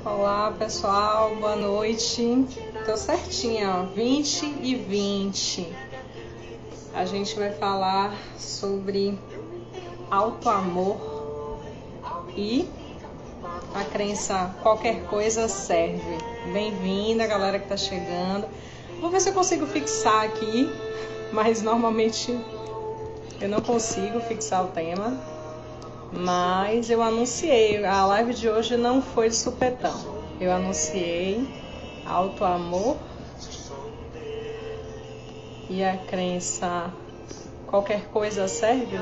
Olá pessoal, boa noite. Tô certinha, ó, 20h20. A gente vai falar sobre auto-amor e a crença qualquer coisa serve. Bem-vinda, galera que tá chegando. Vou ver se eu consigo fixar aqui, mas normalmente eu não consigo fixar o tema. Mas eu anunciei, a live de hoje não foi de supetão. Eu anunciei auto-amor e a crença qualquer coisa serve.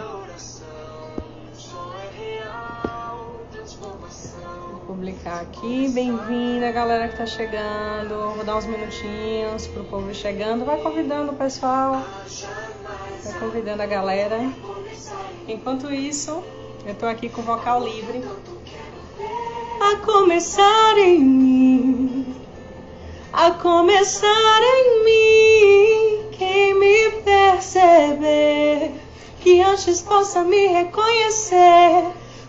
Vou publicar aqui. Bem-vinda, galera que tá chegando. Vou dar uns minutinhos pro povo ir chegando. Vai convidando o pessoal, vai convidando a galera. Enquanto isso, eu tô aqui com o vocal livre. A começar em mim, a começar em mim, quem me perceber, que antes possa me reconhecer,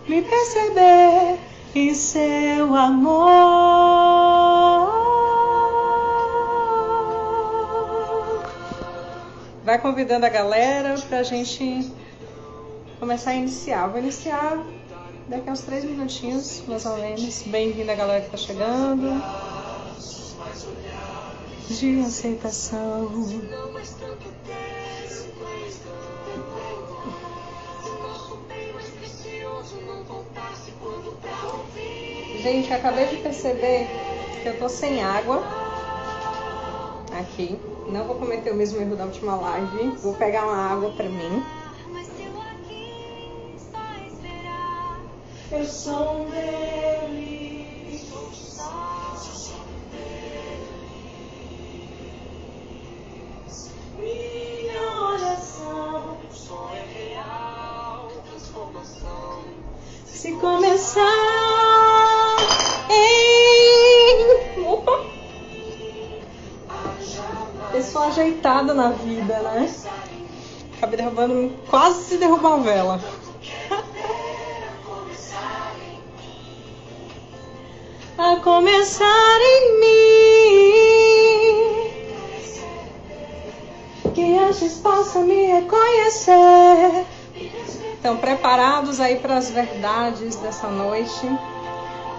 me perceber em seu amor. Vai convidando a galera pra gente começar a iniciar. Vou iniciar daqui a uns 3 minutinhos, mais ou menos. Bem-vinda a galera que tá chegando. De aceitação. Gente, acabei de perceber que eu tô sem água aqui. Não vou cometer o mesmo erro da última live. Vou pegar uma água pra mim. Eu sou dele, minha oração, o sonho é real, transformação. Se começar em... Opa! Pessoa ajeitada na vida, né? Acabei derrubando, quase se derrubar a vela. A começar em mim, que antes possa me reconhecer. Estão preparados aí para as verdades dessa noite?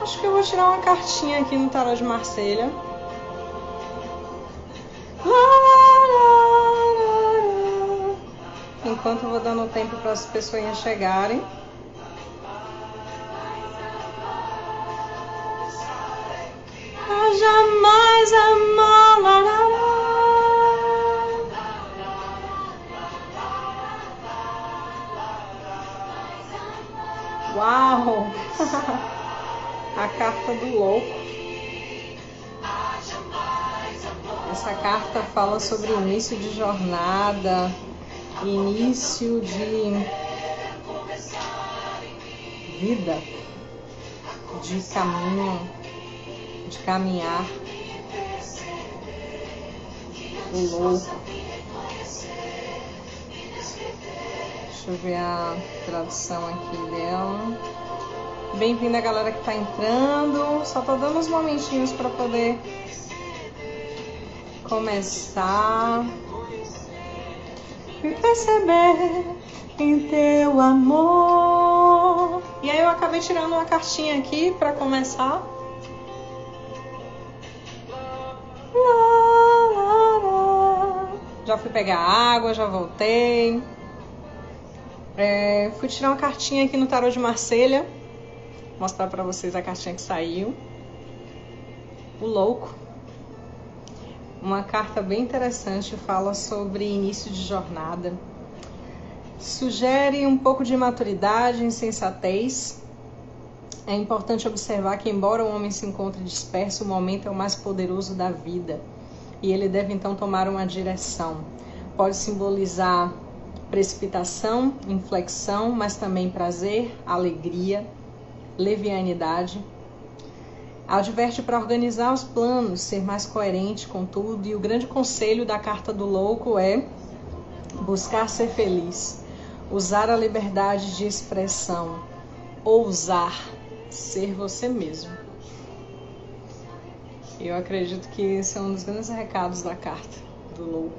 Acho que eu vou tirar uma cartinha aqui no tarô de Marselha. Enquanto eu vou dando tempo para as pessoas chegarem. Jamais amar. Uau! A carta do louco. Essa carta fala sobre início de jornada, início de vida, de caminho, de caminhar. O louco. Deixa eu ver a tradução aqui dela. Bem-vinda a galera que tá entrando. Só tô dando uns momentinhos para poder começar. Me perceber em teu amor. E aí eu acabei tirando uma cartinha aqui para começar. Já fui pegar água, já voltei. Fui tirar uma cartinha aqui no tarô de Marselha. Vou mostrar pra vocês a cartinha que saiu. O louco. Uma carta bem interessante, fala sobre início de jornada. Sugere um pouco de maturidade, insensatez. É importante observar que, embora o homem se encontre disperso, o momento é o mais poderoso da vida. E ele deve então tomar uma direção. Pode simbolizar precipitação, inflexão, mas também prazer, alegria, levianidade. Adverte para organizar os planos, ser mais coerente com tudo. E o grande conselho da carta do louco é buscar ser feliz, usar a liberdade de expressão, ousar ser você mesmo. Eu acredito que esse é um dos grandes recados da carta do louco.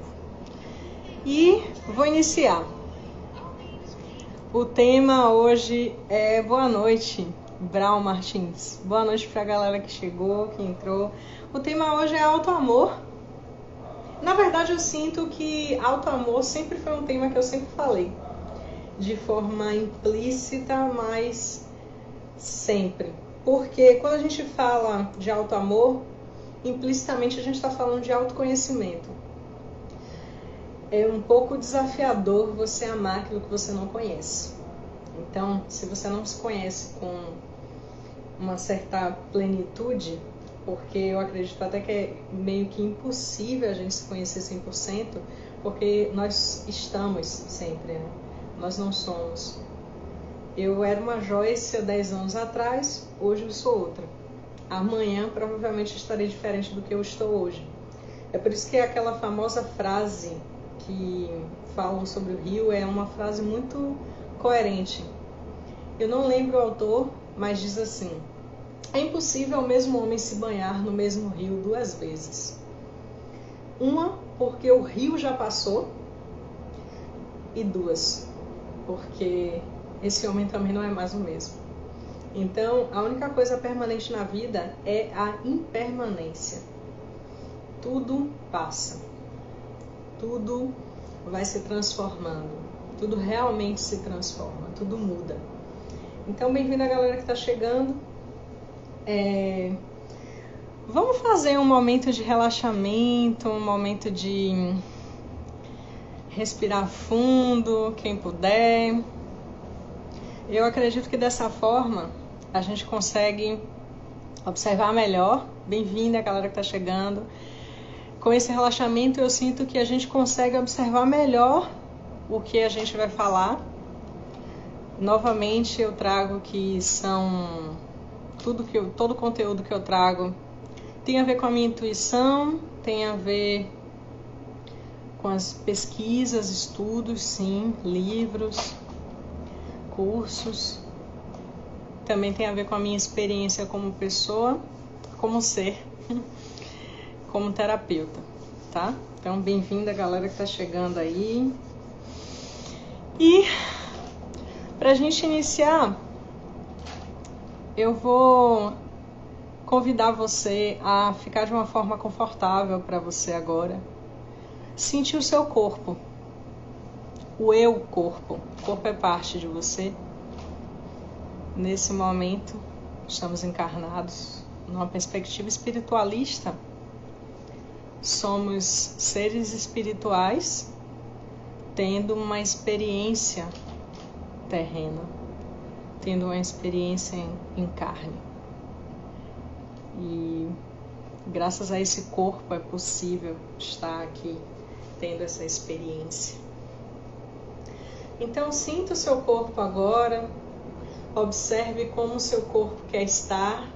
E vou iniciar. O tema hoje é boa noite, Brau Martins. Boa noite para a galera que chegou, que entrou. O tema hoje é auto-amor. Na verdade, eu sinto que auto-amor sempre foi um tema que eu sempre falei. De forma implícita, mas sempre. Porque quando a gente fala de auto-amor, implicitamente a gente está falando de autoconhecimento. É um pouco desafiador você amar aquilo que você não conhece. Então, se você não se conhece com uma certa plenitude, porque eu acredito até que é meio que impossível a gente se conhecer 100%, porque nós estamos sempre, né? Nós não somos. Eu era uma Joyce há 10 anos atrás, hoje eu sou outra. Amanhã provavelmente estarei diferente do que eu estou hoje. É por isso que aquela famosa frase que falam sobre o rio é uma frase muito coerente. Eu não lembro o autor, mas diz assim: é impossível o mesmo homem se banhar no mesmo rio 2 vezes. Uma, porque o rio já passou, e 2, porque esse homem também não é mais o mesmo. Então, a única coisa permanente na vida é a impermanência. Tudo passa. Tudo vai se transformando. Tudo realmente se transforma. Tudo muda. Então, bem-vindo a galera que está chegando. Vamos fazer um momento de relaxamento, um momento de respirar fundo, quem puder. Eu acredito que dessa forma a gente consegue observar melhor. Bem-vinda, galera que está chegando. Com esse relaxamento eu sinto que a gente consegue observar melhor o que a gente vai falar. Novamente eu trago que são todo o conteúdo que eu trago tem a ver com a minha intuição, tem a ver com as pesquisas, estudos, sim, livros, cursos. Também tem a ver com a minha experiência como pessoa, como ser, como terapeuta, tá? Então, bem-vinda a galera que tá chegando aí. E pra gente iniciar, eu vou convidar você a ficar de uma forma confortável para você agora. Sentir o seu corpo, o eu corpo. O corpo é parte de você. Nesse momento, estamos encarnados numa perspectiva espiritualista. Somos seres espirituais tendo uma experiência terrena, tendo uma experiência em carne. E graças a esse corpo é possível estar aqui tendo essa experiência. Então sinta o seu corpo agora, observe como o seu corpo quer estar.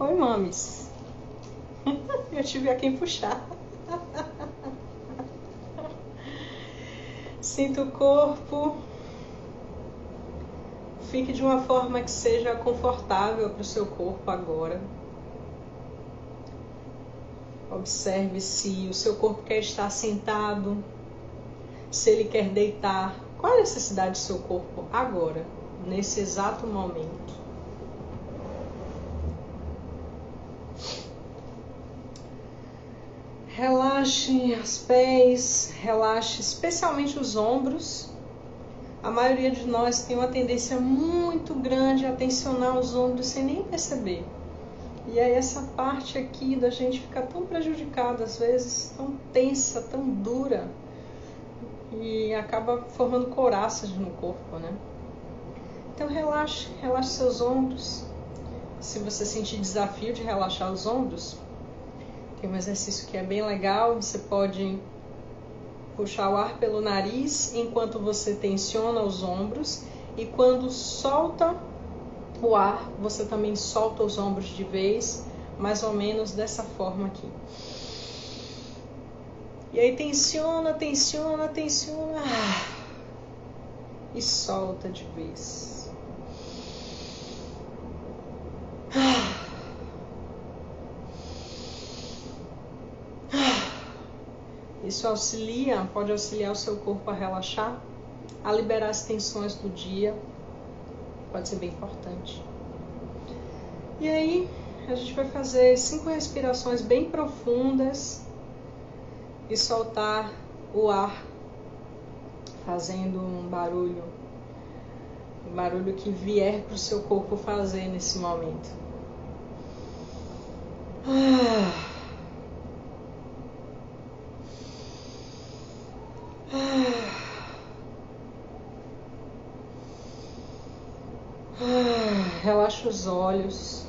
Oi, mames. Eu tive a quem puxar. Sinta o corpo. Fique de uma forma que seja confortável para o seu corpo agora. Observe se o seu corpo quer estar sentado, se ele quer deitar. Qual é a necessidade do seu corpo agora, nesse exato momento? Relaxe os pés, relaxe especialmente os ombros. A maioria de nós tem uma tendência muito grande a tensionar os ombros sem nem perceber. E aí essa parte aqui da gente fica tão prejudicada, às vezes, tão tensa, tão dura, e acaba formando coraças no corpo, né? Então relaxe seus ombros. Se você sentir desafio de relaxar os ombros, tem um exercício que é bem legal. Você pode puxar o ar pelo nariz enquanto você tensiona os ombros, e quando solta o ar, você também solta os ombros de vez, mais ou menos dessa forma aqui. E aí tensiona, tensiona, tensiona, e solta de vez. Isso pode auxiliar o seu corpo a relaxar, a liberar as tensões do dia. Pode ser bem importante. E aí, a gente vai fazer 5 respirações bem profundas e soltar o ar, fazendo um barulho que vier para o seu corpo fazer nesse momento. Relaxa os olhos.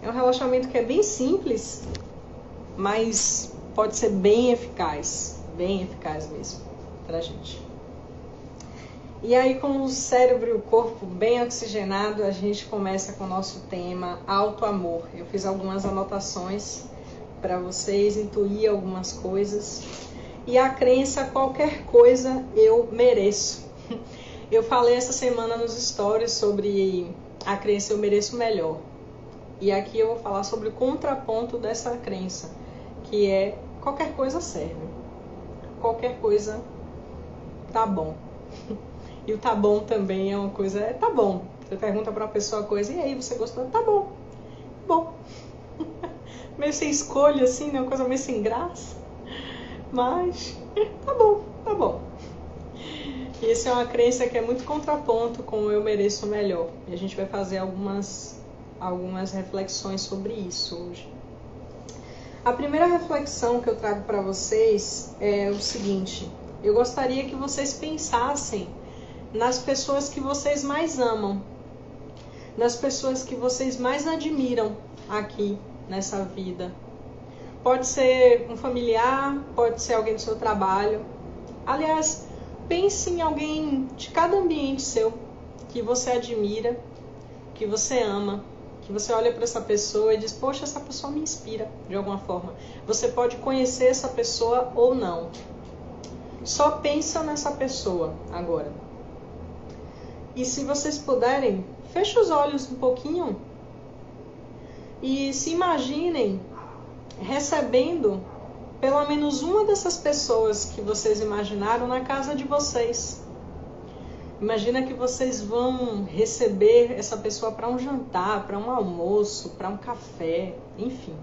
É um relaxamento que é bem simples, mas pode ser bem eficaz mesmo pra gente. E aí, com o cérebro e o corpo bem oxigenado, a gente começa com o nosso tema auto-amor. Eu fiz algumas anotações para vocês intuir algumas coisas. E a crença, qualquer coisa eu mereço. Eu falei essa semana nos stories sobre a crença eu mereço melhor. E aqui eu vou falar sobre o contraponto dessa crença, que é qualquer coisa serve. Qualquer coisa tá bom. E o tá bom também é uma coisa, tá bom. Você pergunta pra pessoa a coisa, e aí, você gostou? Tá bom. Bom. Meio sem escolha, assim, né? Uma coisa meio sem graça. Mas, tá bom, tá bom. E essa é uma crença que é muito contraponto com o eu mereço melhor. E a gente vai fazer algumas reflexões sobre isso hoje. A primeira reflexão que eu trago para vocês é o seguinte: eu gostaria que vocês pensassem nas pessoas que vocês mais amam, nas pessoas que vocês mais admiram aqui nessa vida. Pode ser um familiar, pode ser alguém do seu trabalho. Aliás, pense em alguém de cada ambiente seu que você admira, que você ama, que você olha para essa pessoa e diz, poxa, essa pessoa me inspira de alguma forma. Você pode conhecer essa pessoa ou não. Só pensa nessa pessoa agora. E se vocês puderem, feche os olhos um pouquinho e se imaginem recebendo pelo menos uma dessas pessoas que vocês imaginaram na casa de vocês. Imagina que vocês vão receber essa pessoa para um jantar, para um almoço, para um café, enfim.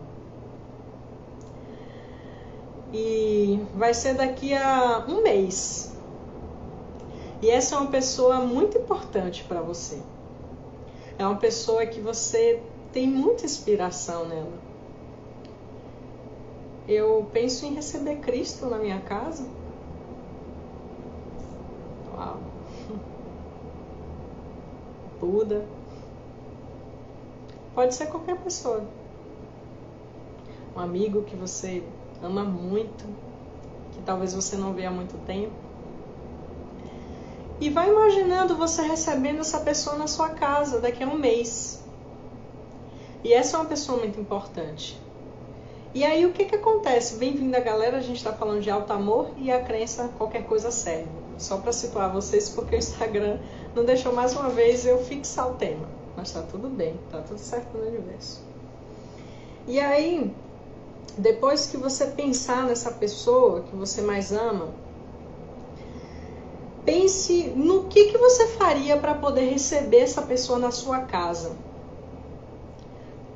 E vai ser daqui a um mês. E essa é uma pessoa muito importante para você. É uma pessoa que você tem muita inspiração nela. Eu penso em receber Cristo na minha casa. Uau! Buda. Pode ser qualquer pessoa. Um amigo que você ama muito, que talvez você não vê há muito tempo. E vai imaginando você recebendo essa pessoa na sua casa daqui a um mês. E essa é uma pessoa muito importante. E aí o que acontece? Bem-vinda, galera, a gente está falando de alto amor e a crença qualquer coisa serve. Só para situar vocês, porque o Instagram não deixou mais uma vez eu fixar o tema. Mas tá tudo bem, tá tudo certo no universo. E aí, depois que você pensar nessa pessoa que você mais ama, pense no que você faria para poder receber essa pessoa na sua casa.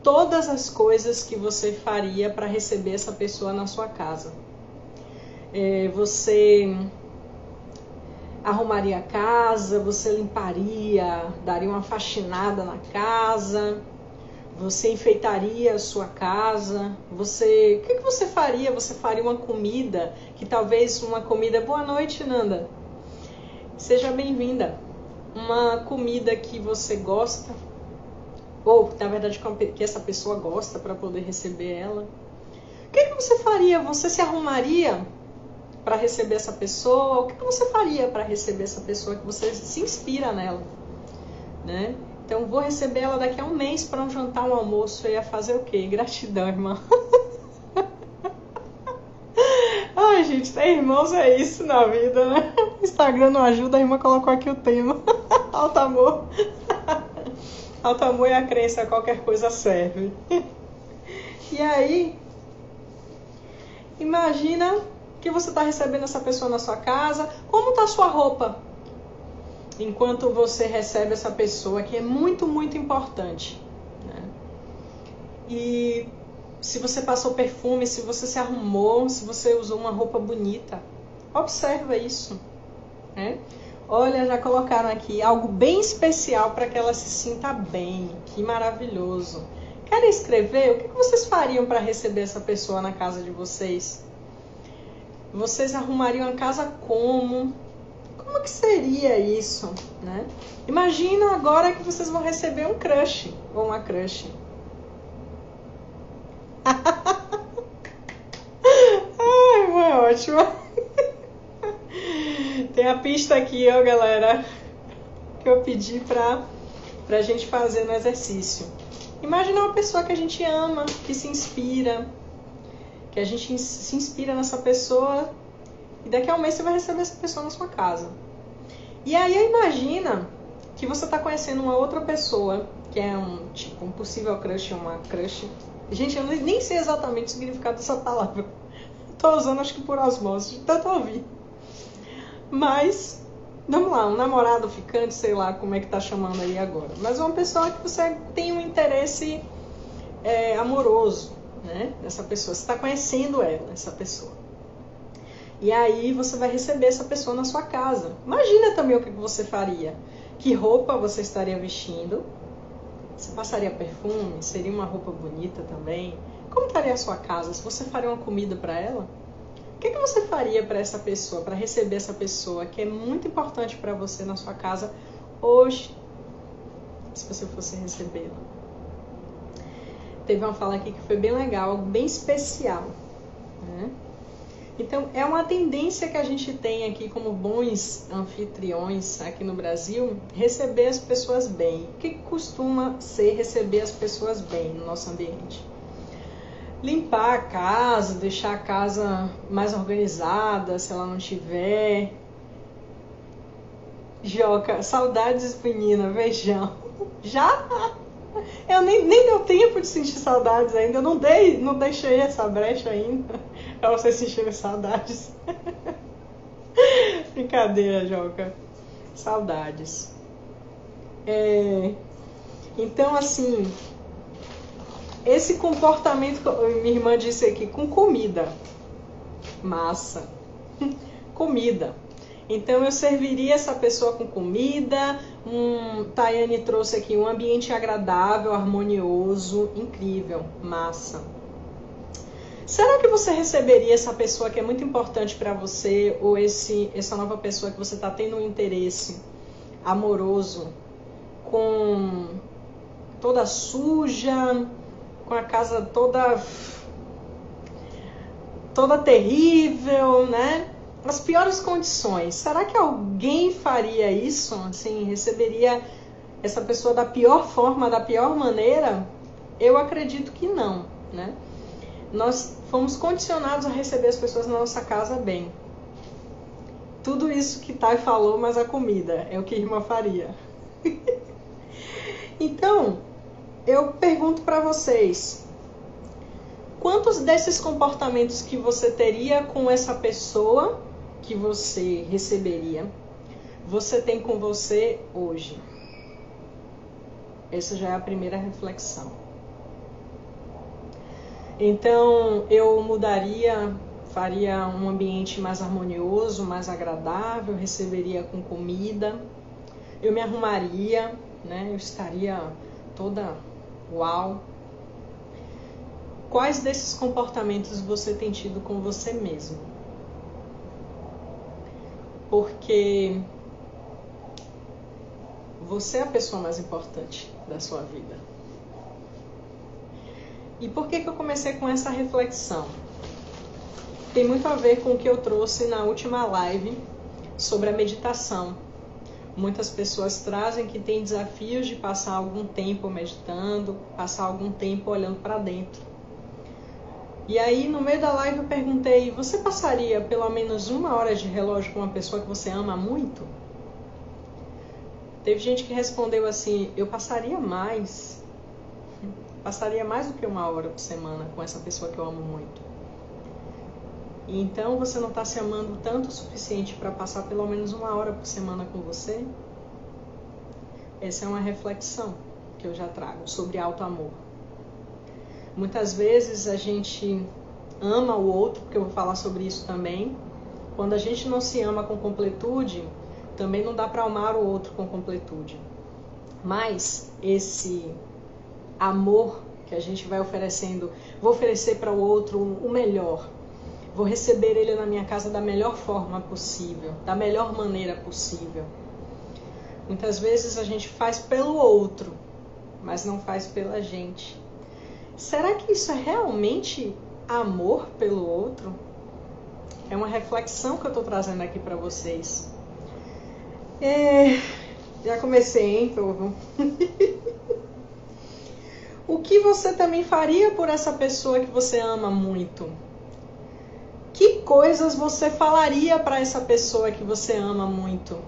Todas as coisas que você faria para receber essa pessoa na sua casa. Você arrumaria a casa, você limparia, daria uma faxinada na casa, você enfeitaria a sua casa, o que você faria? Você faria uma comida, que talvez uma comida... Boa noite, Nanda. Seja bem-vinda. Uma comida que você gosta, ou na verdade que essa pessoa gosta para poder receber ela. O que você faria? Você se arrumaria para receber essa pessoa? O que você faria para receber essa pessoa que você se inspira nela, né? Então, vou receber ela daqui a um mês para um jantar, um almoço. Eu ia fazer o quê? Gratidão, irmã. Ai, gente, ter irmãos é isso na vida, né? Instagram não ajuda, a irmã colocou aqui o tema. Alto amor. Alto amor é a crença, qualquer coisa serve. E aí, imagina que você está recebendo essa pessoa na sua casa. Como está a sua roupa? Enquanto você recebe essa pessoa, que é muito, muito importante, né? E se você passou perfume, se você se arrumou, se você usou uma roupa bonita, observa isso, né? Olha, já colocaram aqui algo bem especial para que ela se sinta bem. Que maravilhoso. Querem escrever? O que vocês fariam para receber essa pessoa na casa de vocês? Vocês arrumariam a casa como? Como que seria isso, né? Imagina agora que vocês vão receber um crush ou uma crush. Ai, foi ótimo. Tem a pista aqui, ó, galera, que eu pedi pra gente fazer no exercício. Imagina uma pessoa que a gente ama, que se inspira, que a gente se inspira nessa pessoa, e daqui a um mês você vai receber essa pessoa na sua casa. E aí imagina que você está conhecendo uma outra pessoa, que é um possível crush, uma crush. Gente, eu nem sei exatamente o significado dessa palavra. Estou usando, acho que por osmose, de tanto ouvir. Mas, vamos lá, um namorado, ficante, sei lá como é que tá chamando aí agora. Mas uma pessoa que você tem um interesse amoroso, né? Nessa pessoa. Você está conhecendo ela, essa pessoa. E aí você vai receber essa pessoa na sua casa. Imagina também o que você faria. Que roupa você estaria vestindo? Você passaria perfume? Seria uma roupa bonita também? Como estaria a sua casa? Se você faria uma comida para ela? O que você faria para essa pessoa, para receber essa pessoa que é muito importante para você na sua casa hoje, se você fosse recebê-la? Teve uma fala aqui que foi bem legal, algo bem especial, né? Então, é uma tendência que a gente tem aqui como bons anfitriões aqui no Brasil, receber as pessoas bem. O que costuma ser receber as pessoas bem no nosso ambiente? Limpar a casa, deixar a casa mais organizada, se ela não tiver. Joca, saudades, menina, beijão. Já? Eu nem deu tempo de sentir saudades ainda, eu não deixei essa brecha ainda pra vocês sentirem saudades. Brincadeira, Joca. Saudades. Então, assim, esse comportamento, minha irmã disse aqui, com comida. Massa. Comida. Então eu serviria essa pessoa com comida. Tayane trouxe aqui um ambiente agradável, harmonioso, incrível, massa. Será que você receberia essa pessoa que é muito importante para você, ou essa nova pessoa que você está tendo um interesse amoroso, com toda suja, com a casa toda terrível, né? As piores condições. Será que alguém faria isso? Assim, receberia essa pessoa da pior forma, da pior maneira? Eu acredito que não, né? Nós fomos condicionados a receber as pessoas na nossa casa bem. Tudo isso que Thay falou, mas a comida é o que a irmã faria. Então, eu pergunto para vocês, quantos desses comportamentos que você teria com essa pessoa que você receberia, você tem com você hoje? Essa já é a primeira reflexão. Então, eu mudaria, faria um ambiente mais harmonioso, mais agradável, receberia com comida, eu me arrumaria, né? Eu estaria toda uau. Quais desses comportamentos você tem tido com você mesmo? Porque você é a pessoa mais importante da sua vida. E por que eu comecei com essa reflexão? Tem muito a ver com o que eu trouxe na última live sobre a meditação. Muitas pessoas trazem que tem desafios de passar algum tempo meditando, passar algum tempo olhando para dentro. E aí, no meio da live, eu perguntei, você passaria pelo menos 1 hora de relógio com uma pessoa que você ama muito? Teve gente que respondeu assim, eu passaria mais do que 1 hora por semana com essa pessoa que eu amo muito. Então, você não está se amando tanto o suficiente para passar pelo menos 1 hora por semana com você? Essa é uma reflexão que eu já trago sobre auto-amor. Muitas vezes a gente ama o outro, porque eu vou falar sobre isso também. Quando a gente não se ama com completude, também não dá para amar o outro com completude. Mas esse amor que a gente vai oferecendo, vou oferecer para o outro o melhor. Vou receber ele na minha casa da melhor forma possível, da melhor maneira possível. Muitas vezes a gente faz pelo outro, mas não faz pela gente. Será que isso é realmente amor pelo outro? É uma reflexão que eu estou trazendo aqui para vocês. Já comecei, hein, povo? O que você também faria por essa pessoa que você ama muito? Que coisas você falaria para essa pessoa que você ama muito?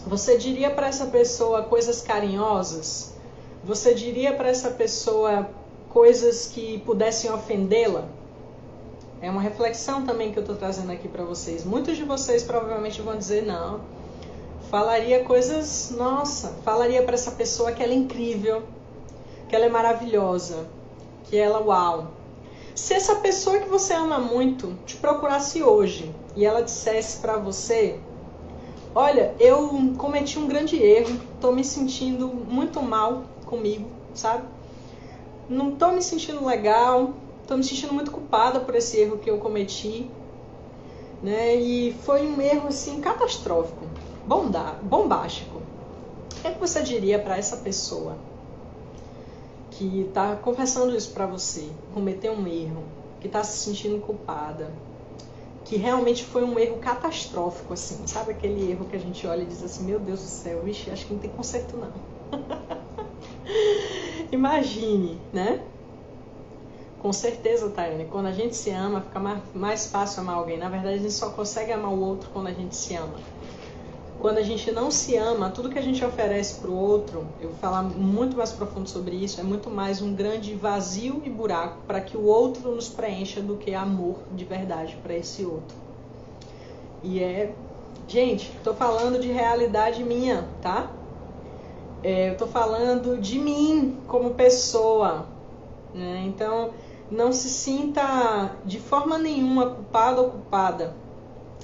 Você diria para essa pessoa coisas carinhosas? Você diria para essa pessoa coisas que pudessem ofendê-la? É uma reflexão também que eu estou trazendo aqui para vocês. Muitos de vocês provavelmente vão dizer não. Falaria coisas, falaria para essa pessoa que ela é incrível, que ela é maravilhosa, que ela, uau. Se essa pessoa que você ama muito te procurasse hoje e ela dissesse para você, olha, eu cometi um grande erro, estou me sentindo muito mal comigo, sabe? Não estou me sentindo legal, estou me sentindo muito culpada por esse erro que eu cometi, né? E foi um erro assim catastrófico, bombástico. O que é que você diria para essa pessoa que está confessando isso para você, cometeu um erro, que está se sentindo culpada, que realmente foi um erro catastrófico, assim, sabe aquele erro que a gente olha e diz assim, meu Deus do céu, vixe, acho que não tem conserto não. Imagine, né? Com certeza, Tayane, quando a gente se ama, fica mais fácil amar alguém. Na verdade, a gente só consegue amar o outro quando a gente se ama. Quando a gente não se ama, tudo que a gente oferece para o outro, eu vou falar muito mais profundo sobre isso, é muito mais um grande vazio e buraco para que o outro nos preencha do que amor de verdade para esse outro. Gente, estou falando de realidade minha, tá? Eu estou falando de mim como pessoa, né? Então, não se sinta de forma nenhuma culpado ou culpada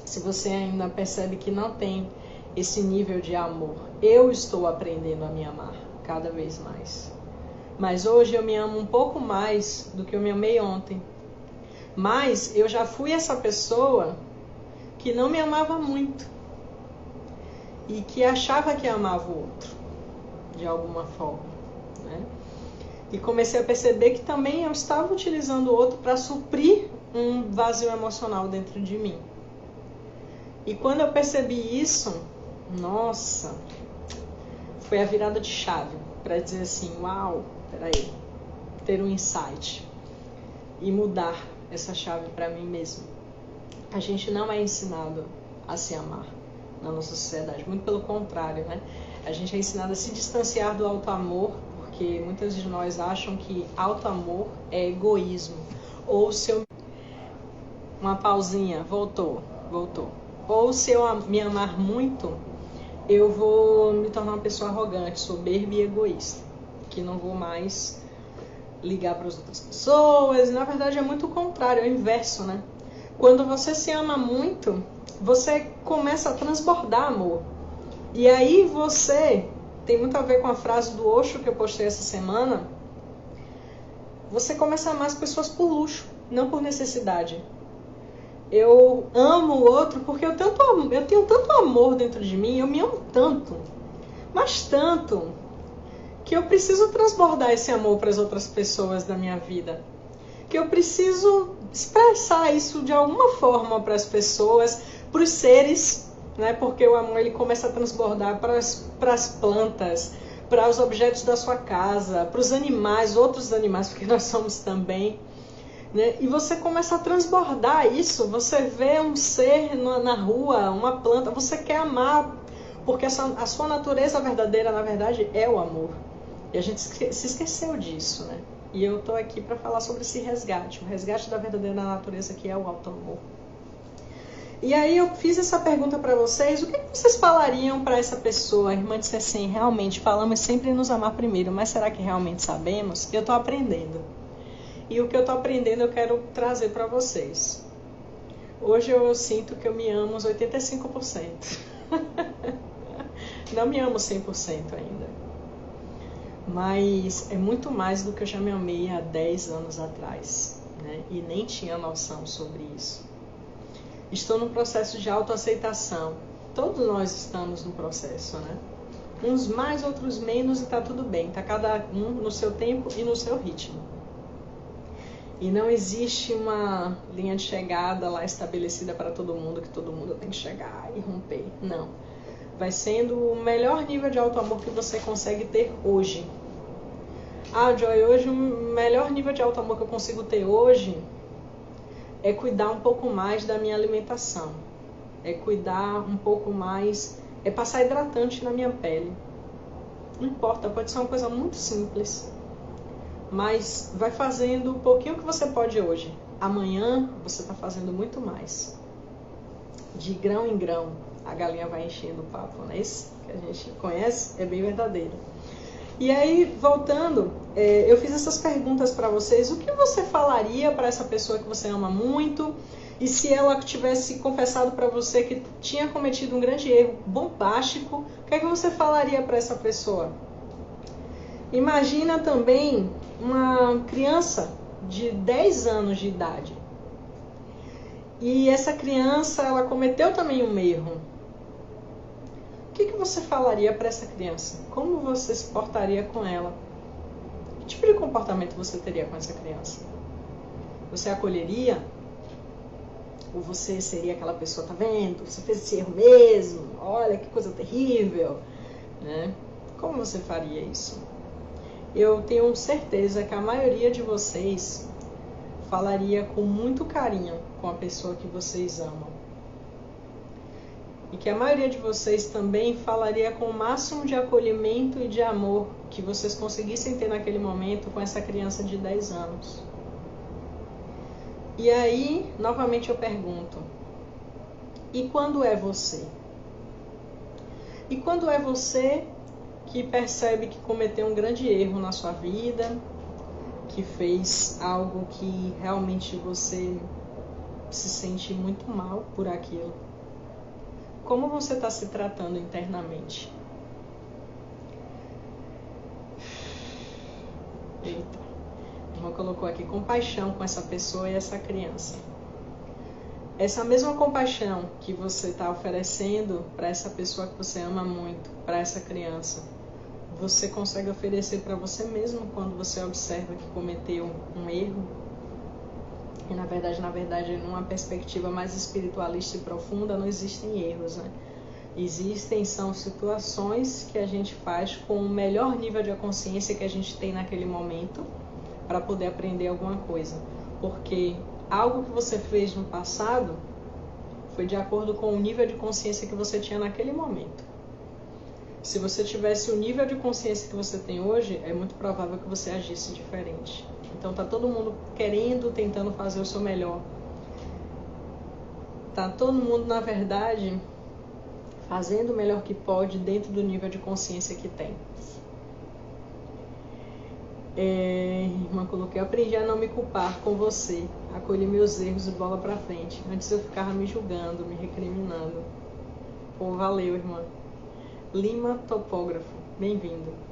se você ainda percebe que não tem esse nível de amor. Eu estou aprendendo a me amar cada vez mais. Mas hoje eu me amo um pouco mais do que eu me amei ontem. Mas eu já fui essa pessoa que não me amava muito e que achava que amava o outro de alguma forma, né? E comecei a perceber que também eu estava utilizando o outro para suprir um vazio emocional dentro de mim. E quando eu percebi isso, nossa, foi a virada de chave para dizer assim, uau, peraí, ter um insight e mudar essa chave para mim mesmo. A gente não é ensinado a se amar na nossa sociedade, muito pelo contrário, né? A gente é ensinado a se distanciar do auto-amor, porque muitas de nós acham que auto-amor é egoísmo. Ou se eu... Uma pausinha, voltou. Ou se eu me amar muito, eu vou me tornar uma pessoa arrogante, soberba e egoísta, que não vou mais ligar para as outras pessoas. Na verdade é muito o contrário, é o inverso, né? Quando você se ama muito, você começa a transbordar amor. E aí você, tem muito a ver com a frase do Osho que eu postei essa semana, você começa a amar as pessoas por luxo, não por necessidade. Eu amo o outro porque eu tenho tanto amor dentro de mim, eu me amo tanto, mas tanto, que eu preciso transbordar esse amor para as outras pessoas da minha vida. Que eu preciso expressar isso de alguma forma para as pessoas, para os seres, né? Porque o amor ele começa a transbordar para as plantas, para os objetos da sua casa, para os animais, outros animais, porque nós somos também. né? E você começa a transbordar isso. Você vê um ser na rua, uma planta, você quer amar, porque a sua natureza verdadeira, na verdade, é o amor. E a gente se esqueceu disso, né? E eu tô aqui para falar sobre esse resgate, o resgate da verdadeira natureza, que é o alto amor. E aí eu fiz essa pergunta para vocês: o que vocês falariam para essa pessoa? A irmã disse assim: realmente falamos sempre em nos amar primeiro, mas será que realmente sabemos? Eu tô aprendendo. E o que eu tô aprendendo eu quero trazer para vocês. Hoje eu sinto que eu me amo uns 85%. Não me amo 100% ainda. Mas é muito mais do que eu já me amei há 10 anos atrás, né? E nem tinha noção sobre isso. Estou no processo de autoaceitação. Todos nós estamos no processo, né? Uns mais, outros menos, e tá tudo bem. Tá cada um no seu tempo e no seu ritmo. E não existe uma linha de chegada lá estabelecida para todo mundo, que todo mundo tem que chegar e romper. Não. Vai sendo o melhor nível de auto-amor que você consegue ter hoje. Ah, Joy, hoje o melhor nível de auto-amor que eu consigo ter hoje é cuidar um pouco mais da minha alimentação. É cuidar um pouco mais, é passar hidratante na minha pele. Não importa, pode ser uma coisa muito simples. Mas vai fazendo um pouquinho que você pode hoje. Amanhã você está fazendo muito mais. De grão em grão, a galinha vai enchendo o papo, não é isso? Que a gente conhece, é bem verdadeiro. E aí, voltando, eu fiz essas perguntas para vocês. O que você falaria para essa pessoa que você ama muito? E se ela tivesse confessado para você que tinha cometido um grande erro bombástico, o que é que você falaria para essa pessoa? Imagina também uma criança de 10 anos de idade. E essa criança, ela cometeu também um erro. O que você falaria para essa criança? Como você se portaria com ela? Que tipo de comportamento você teria com essa criança? Você acolheria? Ou você seria aquela pessoa, tá vendo? Você fez esse erro mesmo? Olha que coisa terrível, né? Como você faria isso? Eu tenho certeza que a maioria de vocês falaria com muito carinho com a pessoa que vocês amam. E que a maioria de vocês também falaria com o máximo de acolhimento e de amor que vocês conseguissem ter naquele momento com essa criança de 10 anos. E aí, novamente eu pergunto: e quando é você? E quando é você que percebe que cometeu um grande erro na sua vida, que fez algo que realmente você se sente muito mal por aquilo? Como você está se tratando internamente? Eita, a irmã colocou aqui compaixão com essa pessoa e essa criança. Essa mesma compaixão que você está oferecendo para essa pessoa que você ama muito, para essa criança, você consegue oferecer para você mesmo quando você observa que cometeu um erro? E na verdade, numa perspectiva mais espiritualista e profunda, não existem erros, né? São situações que a gente faz com o melhor nível de consciência que a gente tem naquele momento para poder aprender alguma coisa. Porque algo que você fez no passado foi de acordo com o nível de consciência que você tinha naquele momento. Se você tivesse o nível de consciência que você tem hoje, é muito provável que você agisse diferente. Então tá todo mundo tentando fazer o seu melhor. Tá todo mundo, na verdade, fazendo o melhor que pode dentro do nível de consciência que tem. Irmã, coloquei: aprendi a não me culpar com você. Acolhi meus erros e bola pra frente. Antes eu ficava me julgando, me recriminando. Pô, valeu, irmã. Lima Topógrafo, bem-vindo.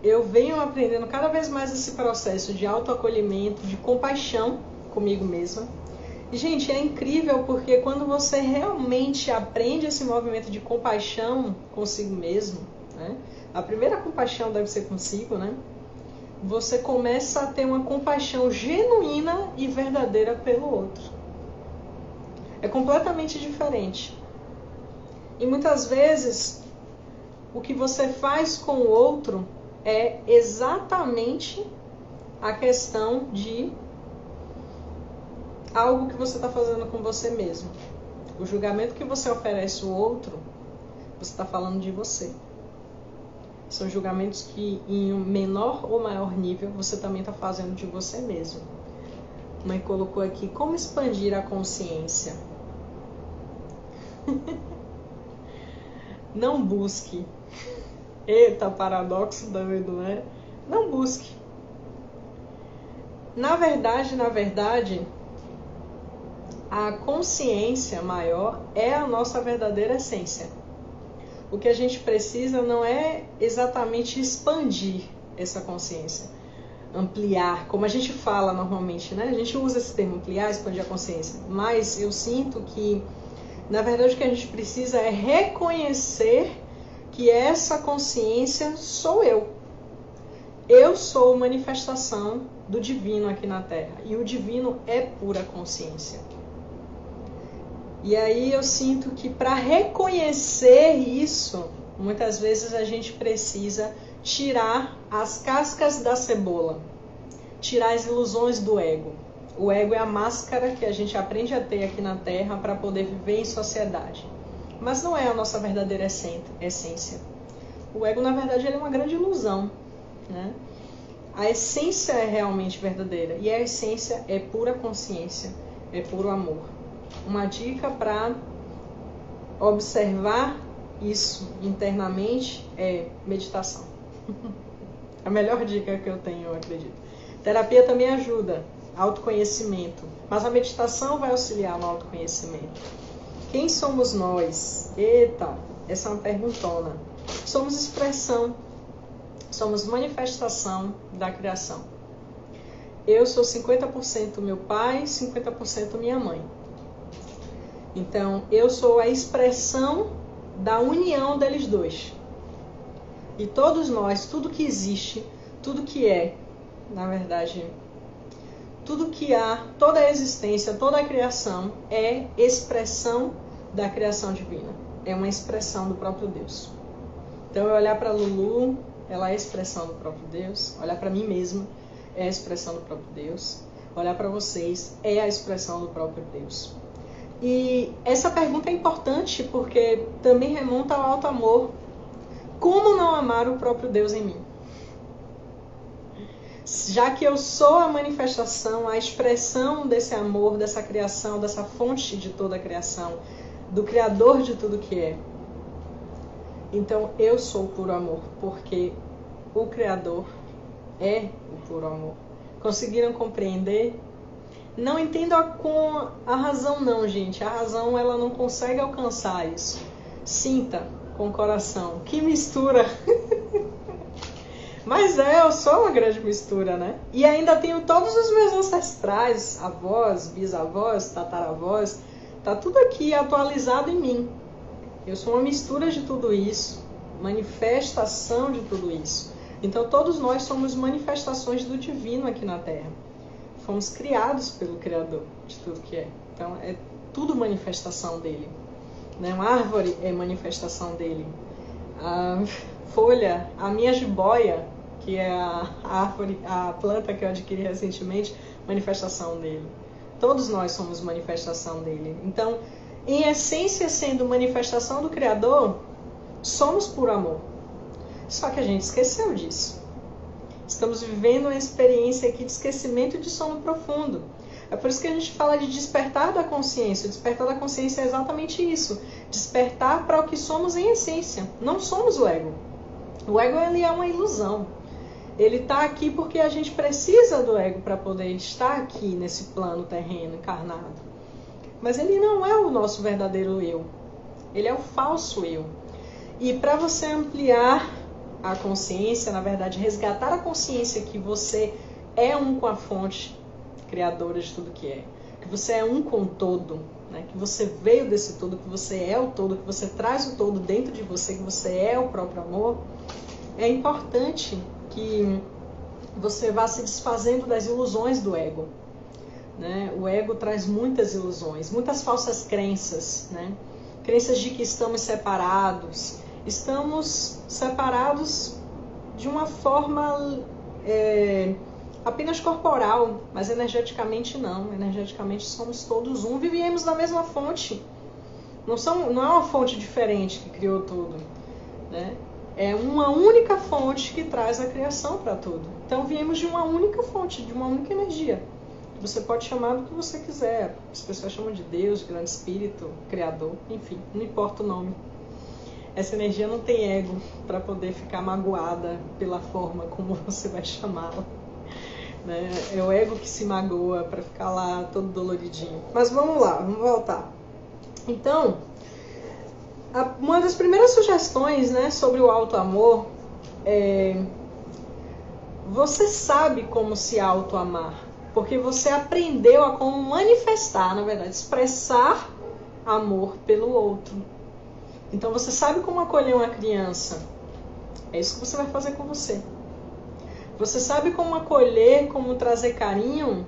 Eu venho aprendendo cada vez mais esse processo de autoacolhimento, de compaixão comigo mesma. E, gente, é incrível porque quando você realmente aprende esse movimento de compaixão consigo mesmo, né? A primeira compaixão deve ser consigo, né? Você começa a ter uma compaixão genuína e verdadeira pelo outro. É completamente diferente. E muitas vezes, o que você faz com o outro é exatamente a questão de algo que você está fazendo com você mesmo. O julgamento que você oferece ao outro, você está falando de você. São julgamentos que, em um menor ou maior nível, você também está fazendo de você mesmo. A mãe colocou aqui, como expandir a consciência? Não busque. Eita, paradoxo doido, né? Não busque. Na verdade, a consciência maior é a nossa verdadeira essência. O que a gente precisa não é exatamente expandir essa consciência, ampliar, como a gente fala normalmente, né? A gente usa esse termo, ampliar, expandir a consciência. Mas eu sinto que, na verdade, o que a gente precisa é reconhecer que essa consciência sou eu. Eu sou manifestação do divino aqui na Terra. E o divino é pura consciência. E aí eu sinto que para reconhecer isso, muitas vezes a gente precisa tirar as cascas da cebola. Tirar as ilusões do ego. O ego é a máscara que a gente aprende a ter aqui na Terra para poder viver em sociedade. Mas não é a nossa verdadeira essência. O ego, na verdade, ele é uma grande ilusão, né? A essência é realmente verdadeira. E a essência é pura consciência, é puro amor. Uma dica para observar isso internamente é meditação. A melhor dica que eu tenho, eu acredito. Terapia também ajuda, autoconhecimento. Mas a meditação vai auxiliar no autoconhecimento. Quem somos nós? Eita, essa é uma perguntona. Somos expressão, somos manifestação da criação. Eu sou 50% meu pai, 50% minha mãe. Então, eu sou a expressão da união deles dois. E todos nós, tudo que existe, tudo que é, na verdade, tudo que há, toda a existência, toda a criação é expressão da criação divina. É uma expressão do próprio Deus. Então, eu olhar para Lulu, ela é a expressão do próprio Deus. Olhar para mim mesma é a expressão do próprio Deus. Olhar para vocês é a expressão do próprio Deus. E essa pergunta é importante porque também remonta ao alto amor. Como não amar o próprio Deus em mim? Já que eu sou a manifestação, a expressão desse amor, dessa criação, dessa fonte de toda a criação, do Criador de tudo que é. Então eu sou o puro amor, porque o Criador é o puro amor. Conseguiram compreender? Não entenda com a razão não, gente. A razão ela não consegue alcançar isso. Sinta com o coração. Que mistura! Mas eu sou uma grande mistura, né? E ainda tenho todos os meus ancestrais, avós, bisavós, tataravós. Tá tudo aqui atualizado em mim. Eu sou uma mistura de tudo isso. Manifestação de tudo isso. Então todos nós somos manifestações do divino aqui na Terra. Fomos criados pelo Criador de tudo que é. Então é tudo manifestação dele. Né? Uma árvore é manifestação dele. A folha, a minha jiboia, que é a árvore, a planta que eu adquiri recentemente, manifestação dele. Todos nós somos manifestação dele. Então, em essência, sendo manifestação do Criador, somos puro amor. Só que a gente esqueceu disso. Estamos vivendo uma experiência aqui de esquecimento e de sono profundo. É por isso que a gente fala de despertar da consciência. O despertar da consciência é exatamente isso. Despertar para o que somos em essência. Não somos o ego. O ego ele é uma ilusão. Ele está aqui porque a gente precisa do ego para poder estar aqui nesse plano terreno, encarnado. Mas ele não é o nosso verdadeiro eu. Ele é o falso eu. E para você ampliar a consciência, na verdade, resgatar a consciência que você é um com a fonte criadora de tudo que é. Que você é um com o todo. Né? Que você veio desse todo, que você é o todo, que você traz o todo dentro de você, que você é o próprio amor. É importante que você vá se desfazendo das ilusões do ego. Né? O ego traz muitas ilusões, muitas falsas crenças. Né? Crenças de que estamos separados. Estamos separados de uma forma apenas corporal, mas energeticamente não. Energeticamente somos todos um, viemos da mesma fonte. Não é uma fonte diferente que criou tudo, né? É uma única fonte que traz a criação para tudo. Então viemos de uma única fonte, de uma única energia. Você pode chamar do que você quiser. As pessoas chamam de Deus, de grande espírito, criador, enfim, não importa o nome. Essa energia não tem ego para poder ficar magoada pela forma como você vai chamá-la, né? É o ego que se magoa para ficar lá todo doloridinho. Mas vamos lá, vamos voltar. Então, uma das primeiras sugestões, né, sobre o auto-amor é: você sabe como se auto-amar, porque você aprendeu a como manifestar, na verdade, expressar amor pelo outro. Então você sabe como acolher uma criança. É isso que você vai fazer com você. Você sabe como acolher, como trazer carinho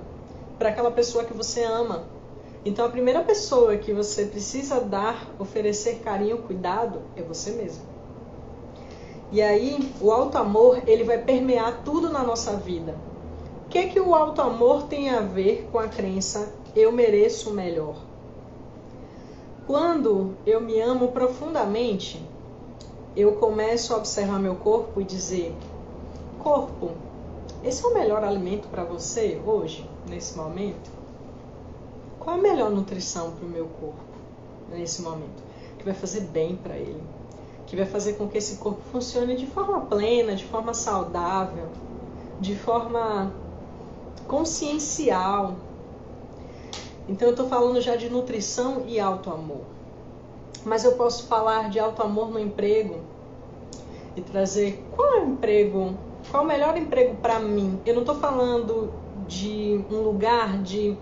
para aquela pessoa que você ama. Então a primeira pessoa que você precisa oferecer carinho, cuidado, é você mesmo. E aí o auto-amor, ele vai permear tudo na nossa vida. O que o auto-amor tem a ver com a crença eu mereço o melhor? Quando eu me amo profundamente, eu começo a observar meu corpo e dizer: corpo, esse é o melhor alimento para você hoje, nesse momento? Qual a melhor nutrição para o meu corpo nesse momento? Que vai fazer bem para ele, que vai fazer com que esse corpo funcione de forma plena, de forma saudável, de forma consciencial. Então eu estou falando já de nutrição e auto-amor. Mas eu posso falar de auto-amor no emprego e trazer qual é o melhor emprego para mim. Eu não estou falando de um lugar de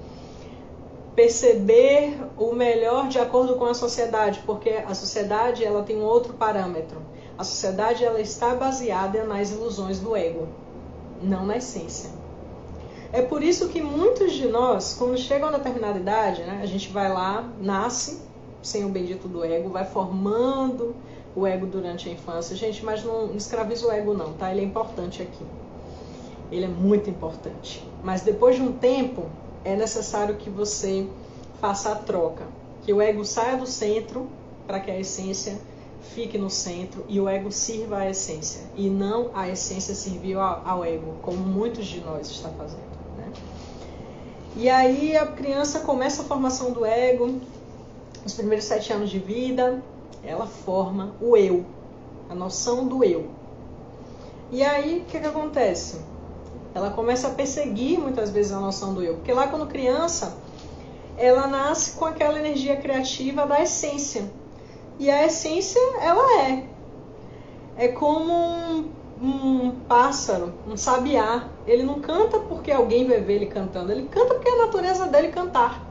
perceber o melhor de acordo com a sociedade, porque a sociedade ela tem um outro parâmetro. A sociedade ela está baseada nas ilusões do ego, não na essência. É por isso que muitos de nós, quando chegam a uma determinada idade, né, a gente vai lá, nasce sem o bendito do ego, vai formando o ego durante a infância. Gente, mas não escraviza o ego não, tá? Ele é importante aqui. Ele é muito importante. Mas depois de um tempo, é necessário que você faça a troca. Que o ego saia do centro para que a essência fique no centro e o ego sirva à essência. E não a essência serviu ao ego, como muitos de nós estão fazendo. E aí a criança começa a formação do ego, nos primeiros 7 anos de vida, ela forma o eu, a noção do eu. E aí, o que acontece? Ela começa a perseguir muitas vezes a noção do eu, porque lá quando criança, ela nasce com aquela energia criativa da essência. E a essência, ela é como um pássaro, um sabiá. Ele não canta porque alguém vai ver ele cantando, ele canta porque é a natureza dele cantar.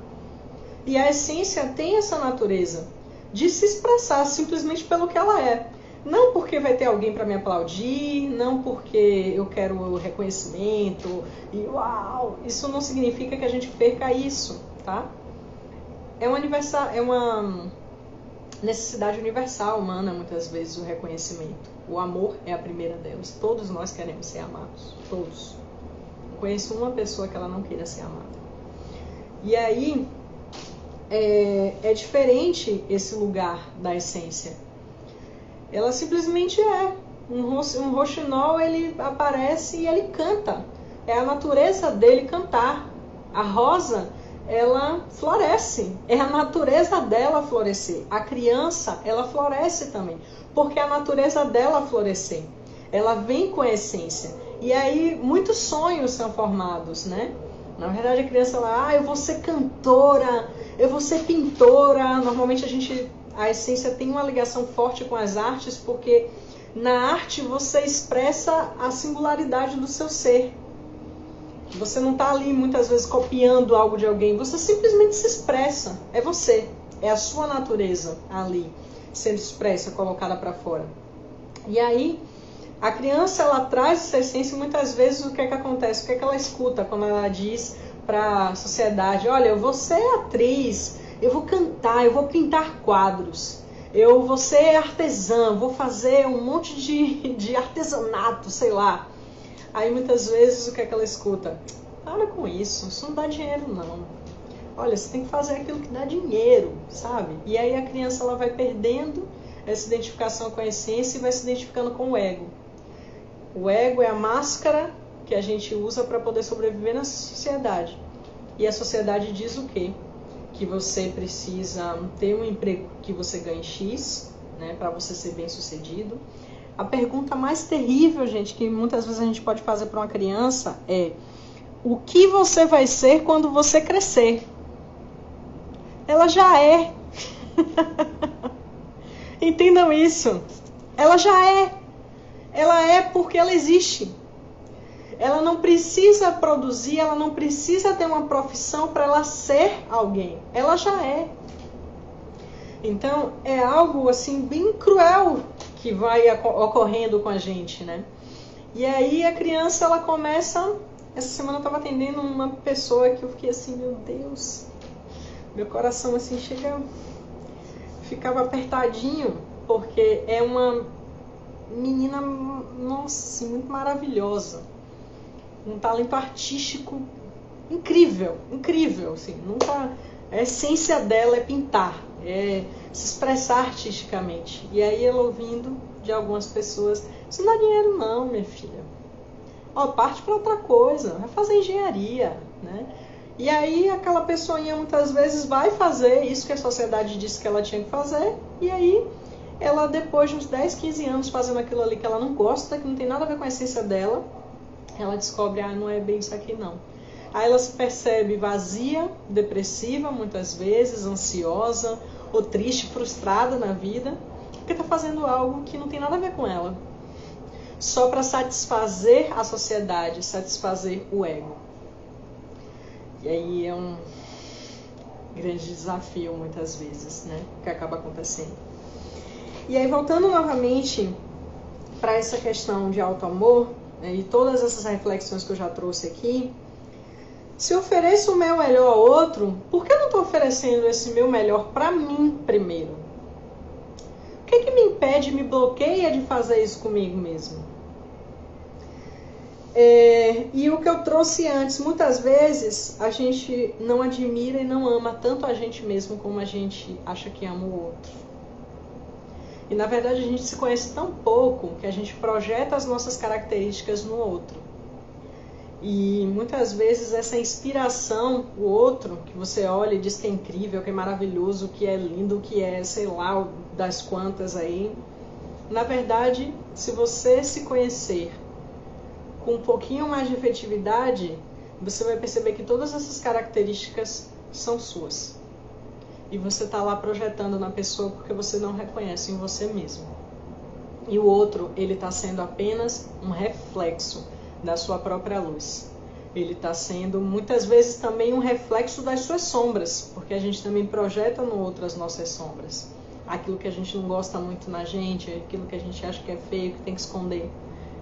E a essência tem essa natureza de se expressar simplesmente pelo que ela é. Não porque vai ter alguém para me aplaudir, não porque eu quero o reconhecimento e uau, isso não significa que a gente perca isso, tá? É uma necessidade universal humana, muitas vezes, o reconhecimento. O amor é a primeira delas. Todos nós queremos ser amados. Todos. Eu conheço uma pessoa que ela não queira ser amada. E aí, é diferente esse lugar da essência. Ela simplesmente é. Um roxinol, ele aparece e ele canta. É a natureza dele cantar. A rosa, ela floresce. É a natureza dela florescer. A criança, ela floresce também. Porque é a natureza dela florescer. Ela vem com a essência. E aí, muitos sonhos são formados, né? Na verdade, a criança lá, eu vou ser cantora, eu vou ser pintora. Normalmente, a essência tem uma ligação forte com as artes, porque na arte você expressa a singularidade do seu ser. Você não está ali muitas vezes copiando algo de alguém, você simplesmente se expressa. É você, é a sua natureza ali sendo expressa, colocada para fora. E aí, a criança ela traz essa essência e muitas vezes o que é que acontece? O que é que ela escuta quando ela diz para a sociedade: olha, eu vou ser atriz, eu vou cantar, eu vou pintar quadros, eu vou ser artesã, vou fazer um monte de artesanato, sei lá. Aí muitas vezes o que é que ela escuta? Para com isso não dá dinheiro não. Olha, você tem que fazer aquilo que dá dinheiro, sabe? E aí a criança ela vai perdendo essa identificação com a essência e vai se identificando com o ego. O ego é a máscara que a gente usa para poder sobreviver na sociedade. E a sociedade diz o quê? Que você precisa ter um emprego que você ganhe X, né, para você ser bem sucedido. A pergunta mais terrível, gente, que muitas vezes a gente pode fazer para uma criança é: o que você vai ser quando você crescer? Ela já é. Entendam isso. Ela já é. Ela é porque ela existe. Ela não precisa produzir, ela não precisa ter uma profissão para ela ser alguém. Ela já é. Então, é algo assim bem cruel que vai ocorrendo com a gente, né? E aí a criança, ela começa... Essa semana eu estava atendendo uma pessoa que eu fiquei assim, meu Deus... Meu coração assim ficava apertadinho, porque é uma menina, nossa, assim, muito maravilhosa. Um talento artístico incrível, incrível, assim, nunca... A essência dela é pintar, é se expressar artisticamente. E aí ela ouvindo de algumas pessoas, isso não dá dinheiro não, minha filha. Ó, parte para outra coisa, vai fazer engenharia, né? E aí aquela pessoinha muitas vezes vai fazer isso que a sociedade disse que ela tinha que fazer, e aí ela depois de uns 10, 15 anos fazendo aquilo ali que ela não gosta, que não tem nada a ver com a essência dela, ela descobre, não é bem isso aqui não. Aí ela se percebe vazia, depressiva muitas vezes, ansiosa, ou triste, frustrada na vida, porque está fazendo algo que não tem nada a ver com ela. Só para satisfazer a sociedade, satisfazer o ego. E aí é um grande desafio muitas vezes, né? Que acaba acontecendo. E aí voltando novamente para essa questão de auto-amor, né, e todas essas reflexões que eu já trouxe aqui, se eu ofereço o meu melhor ao outro, por que eu não estou oferecendo esse meu melhor para mim primeiro? O que me impede, me bloqueia de fazer isso comigo mesmo? E o que eu trouxe antes, muitas vezes a gente não admira e não ama tanto a gente mesmo como a gente acha que ama o outro. E na verdade a gente se conhece tão pouco que a gente projeta as nossas características no outro. E muitas vezes essa inspiração, o outro, que você olha e diz que é incrível, que é maravilhoso, que é lindo, que é, sei lá, das quantas aí. Na verdade, se você se conhecer com um pouquinho mais de efetividade, você vai perceber que todas essas características são suas. E você está lá projetando na pessoa porque você não reconhece em você mesmo. E o outro, ele está sendo apenas um reflexo da sua própria luz. Ele está sendo muitas vezes também um reflexo das suas sombras, porque a gente também projeta no outro as nossas sombras. Aquilo que a gente não gosta muito na gente, aquilo que a gente acha que é feio, que tem que esconder,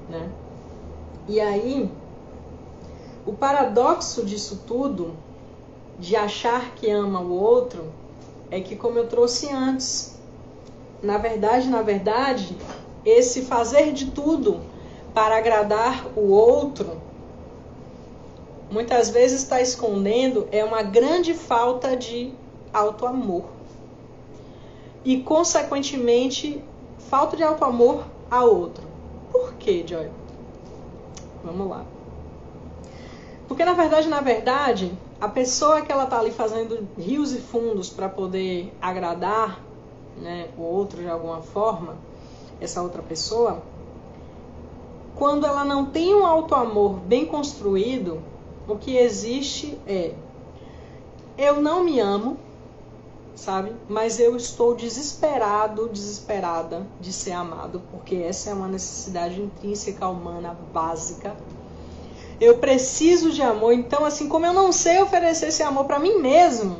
né? E aí, o paradoxo disso tudo, de achar que ama o outro, é que, como eu trouxe antes, na verdade, esse fazer de tudo para agradar o outro, muitas vezes está escondendo uma grande falta de auto-amor. E, consequentemente, falta de auto-amor a outro. Por quê, Joy? Vamos lá. Porque, na verdade, a pessoa que ela está ali fazendo rios e fundos para poder agradar, né, o outro de alguma forma, essa outra pessoa, quando ela não tem um auto-amor bem construído, o que existe é: eu não me amo, sabe? Mas eu estou desesperada de ser amado, porque essa é uma necessidade intrínseca humana básica. Eu preciso de amor, então assim, como eu não sei oferecer esse amor para mim mesmo,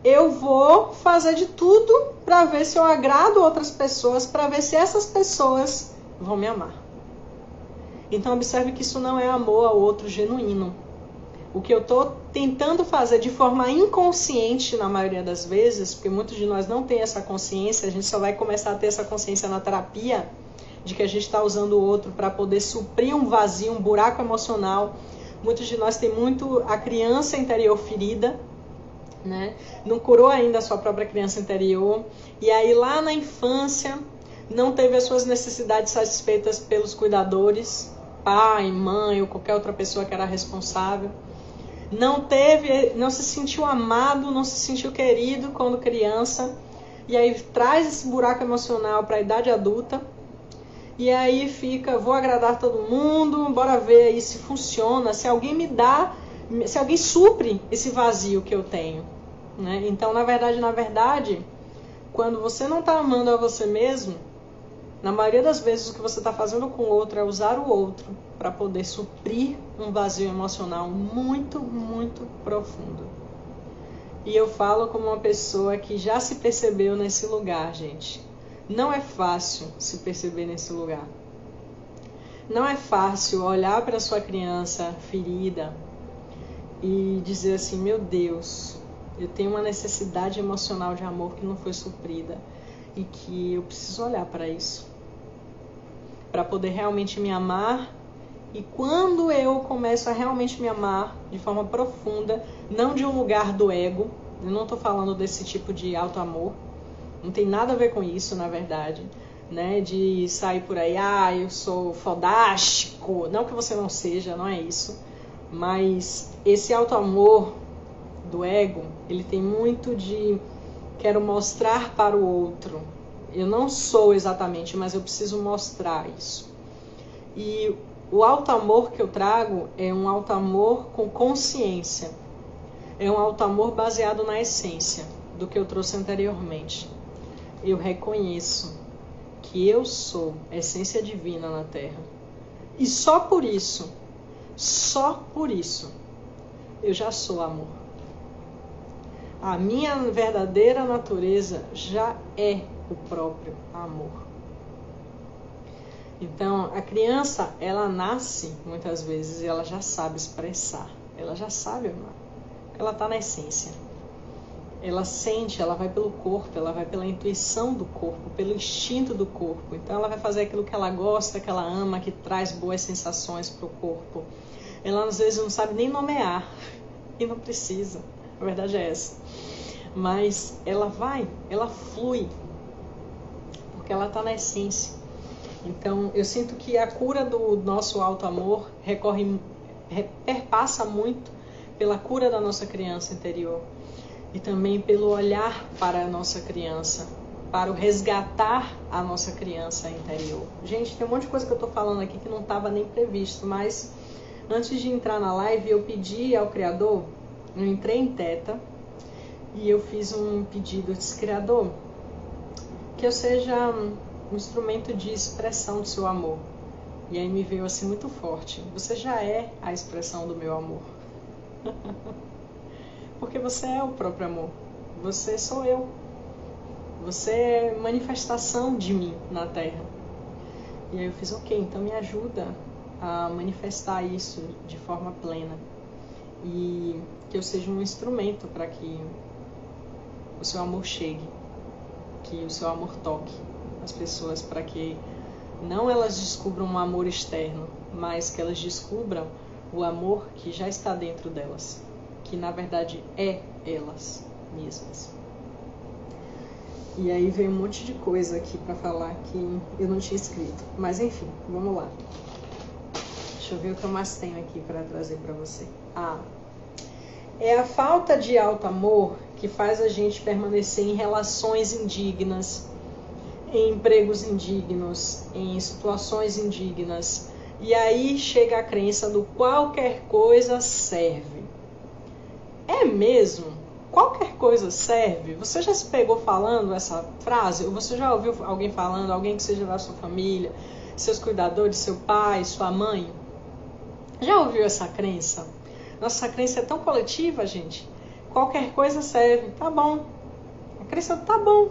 eu vou fazer de tudo para ver se eu agrado outras pessoas, para ver se essas pessoas vão me amar. Então observe que isso não é amor ao outro genuíno. O que eu estou tentando fazer de forma inconsciente na maioria das vezes, porque muitos de nós não têm essa consciência, a gente só vai começar a ter essa consciência na terapia, de que a gente está usando o outro para poder suprir um vazio, um buraco emocional. Muitos de nós têm muito a criança interior ferida, né? Não curou ainda a sua própria criança interior. E aí lá na infância não teve as suas necessidades satisfeitas pelos cuidadores, pai, mãe ou qualquer outra pessoa que era responsável. Não se sentiu amado, não se sentiu querido quando criança. E aí traz esse buraco emocional para a idade adulta. E aí fica, vou agradar todo mundo, bora ver aí se funciona, se alguém me dá, se alguém supre esse vazio que eu tenho, né? Então, na verdade, quando você não está amando a você mesmo, na maioria das vezes o que você está fazendo com o outro é usar o outro para poder suprir um vazio emocional muito, muito profundo. E eu falo como uma pessoa que já se percebeu nesse lugar, gente. Não é fácil se perceber nesse lugar. Não é fácil olhar para sua criança ferida e dizer assim, meu Deus, eu tenho uma necessidade emocional de amor que não foi suprida e que eu preciso olhar para isso, para poder realmente me amar. E quando eu começo a realmente me amar de forma profunda, não de um lugar do ego, eu não estou falando desse tipo de auto-amor, não tem nada a ver com isso, na verdade, né? De sair por aí, eu sou fodástico, não que você não seja, não é isso, mas esse auto-amor do ego, ele tem muito de quero mostrar para o outro, eu não sou exatamente, mas eu preciso mostrar isso. E o auto-amor que eu trago é um auto-amor com consciência. É um auto-amor baseado na essência do que eu trouxe anteriormente. Eu reconheço que eu sou essência divina na Terra. E só por isso, eu já sou amor. A minha verdadeira natureza já é o próprio amor. Então, a criança, ela nasce, muitas vezes, e ela já sabe expressar. Ela já sabe amar. Ela está na essência. Ela sente, ela vai pelo corpo, ela vai pela intuição do corpo, pelo instinto do corpo. Então, ela vai fazer aquilo que ela gosta, que ela ama, que traz boas sensações para o corpo. Ela, às vezes, não sabe nem nomear. E não precisa. A verdade é essa. Mas ela flui. Porque ela está na essência. Então, eu sinto que a cura do nosso auto-amor perpassa muito pela cura da nossa criança interior e também pelo olhar para a nossa criança, para o resgatar a nossa criança interior. Gente, tem um monte de coisa que eu estou falando aqui que não estava nem previsto, mas antes de entrar na live, eu pedi ao Criador, eu entrei em Teta e eu fiz um pedido, eu disse, Criador, que eu seja um instrumento de expressão do seu amor. E aí me veio assim muito forte. Você já é a expressão do meu amor. Porque você é o próprio amor. Você sou eu. Você é manifestação de mim na Terra. E aí eu fiz, ok, então me ajuda a manifestar isso de forma plena. E que eu seja um instrumento para que o seu amor chegue. Que o seu amor toque as pessoas, para que não elas descubram um amor externo, mas que elas descubram o amor que já está dentro delas, que na verdade é elas mesmas. E aí veio um monte de coisa aqui para falar que eu não tinha escrito, mas enfim, vamos lá. Deixa eu ver o que eu mais tenho aqui para trazer para você. É a falta de auto-amor que faz a gente permanecer em relações indignas, em empregos indignos, em situações indignas. E aí chega a crença do qualquer coisa serve. É mesmo? Qualquer coisa serve? Você já se pegou falando essa frase? Ou você já ouviu alguém falando, alguém que seja da sua família, seus cuidadores, seu pai, sua mãe? Já ouviu essa crença? Nossa crença é tão coletiva, gente. Qualquer coisa serve. Tá bom. A crença tá bom,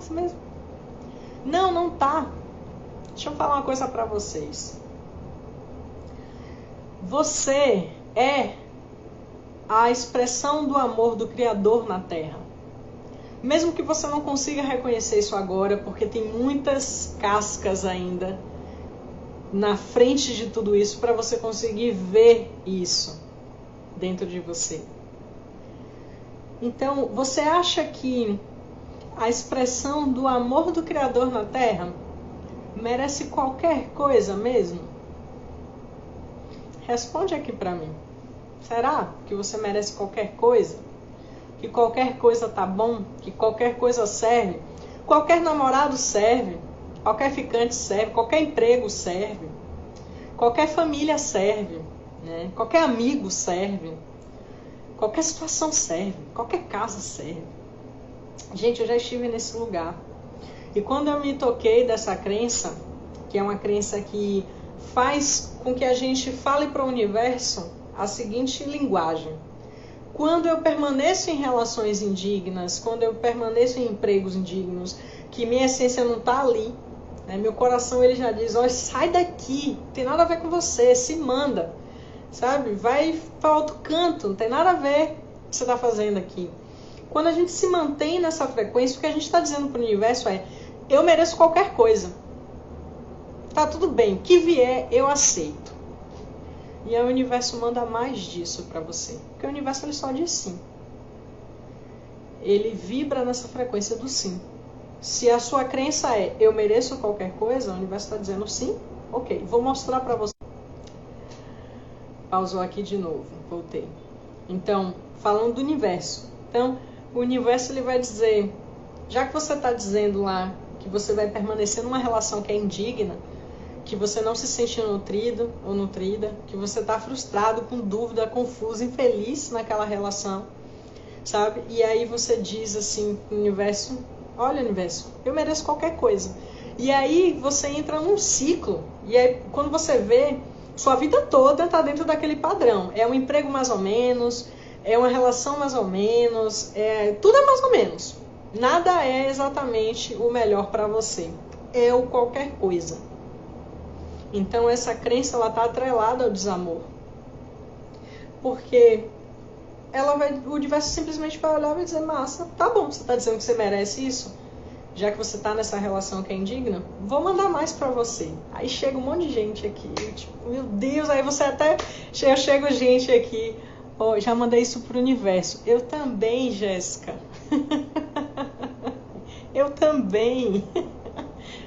isso mesmo. Não tá. Deixa eu falar uma coisa pra vocês. Você é a expressão do amor do Criador na Terra. Mesmo que você não consiga reconhecer isso agora, porque tem muitas cascas ainda na frente de tudo isso para você conseguir ver isso dentro de você. Então, você acha que a expressão do amor do Criador na Terra merece qualquer coisa mesmo? Responde aqui para mim. Será que você merece qualquer coisa? Que qualquer coisa tá bom? Que qualquer coisa serve? Qualquer namorado serve? Qualquer ficante serve? Qualquer emprego serve? Qualquer família serve? Né? Qualquer amigo serve? Qualquer situação serve? Qualquer casa serve? Gente, eu já estive nesse lugar. E quando eu me toquei dessa crença, que é uma crença que faz com que a gente fale para o universo a seguinte linguagem: quando eu permaneço em relações indignas, quando eu permaneço em empregos indignos, que minha essência não está ali, né? Meu coração ele já diz: olha, sai daqui, não tem nada a ver com você, se manda, sabe? Vai para outro canto, não tem nada a ver com o que você está fazendo aqui. Quando a gente se mantém nessa frequência, o que a gente está dizendo para o universo é: eu mereço qualquer coisa. Tá tudo bem, o que vier eu aceito. E aí o universo manda mais disso para você. Porque o universo ele só diz sim. Ele vibra nessa frequência do sim. Se a sua crença é eu mereço qualquer coisa, o universo está dizendo sim, ok, vou mostrar para você. Pausou aqui de novo, voltei. Então, falando do universo. Então, o universo ele vai dizer, já que você está dizendo lá que você vai permanecer numa relação que é indigna, que você não se sente nutrido ou nutrida, que você está frustrado, com dúvida, confuso, infeliz naquela relação, sabe? E aí você diz assim pro universo: olha, universo, eu mereço qualquer coisa. E aí você entra num ciclo, e aí quando você vê, sua vida toda está dentro daquele padrão. É um emprego mais ou menos, é uma relação mais ou menos, tudo é mais ou menos. Nada é exatamente o melhor para você. É o qualquer coisa. Então essa crença ela está atrelada ao desamor. Porque o universo simplesmente vai olhar e vai dizer: massa, tá bom, você está dizendo que você merece isso? Já que você está nessa relação que é indigna, vou mandar mais para você. Aí chega um monte de gente aqui, tipo, meu Deus, aí você até... Chega gente aqui, oh, já mandei isso pro universo. Eu também, Jéssica. Eu também.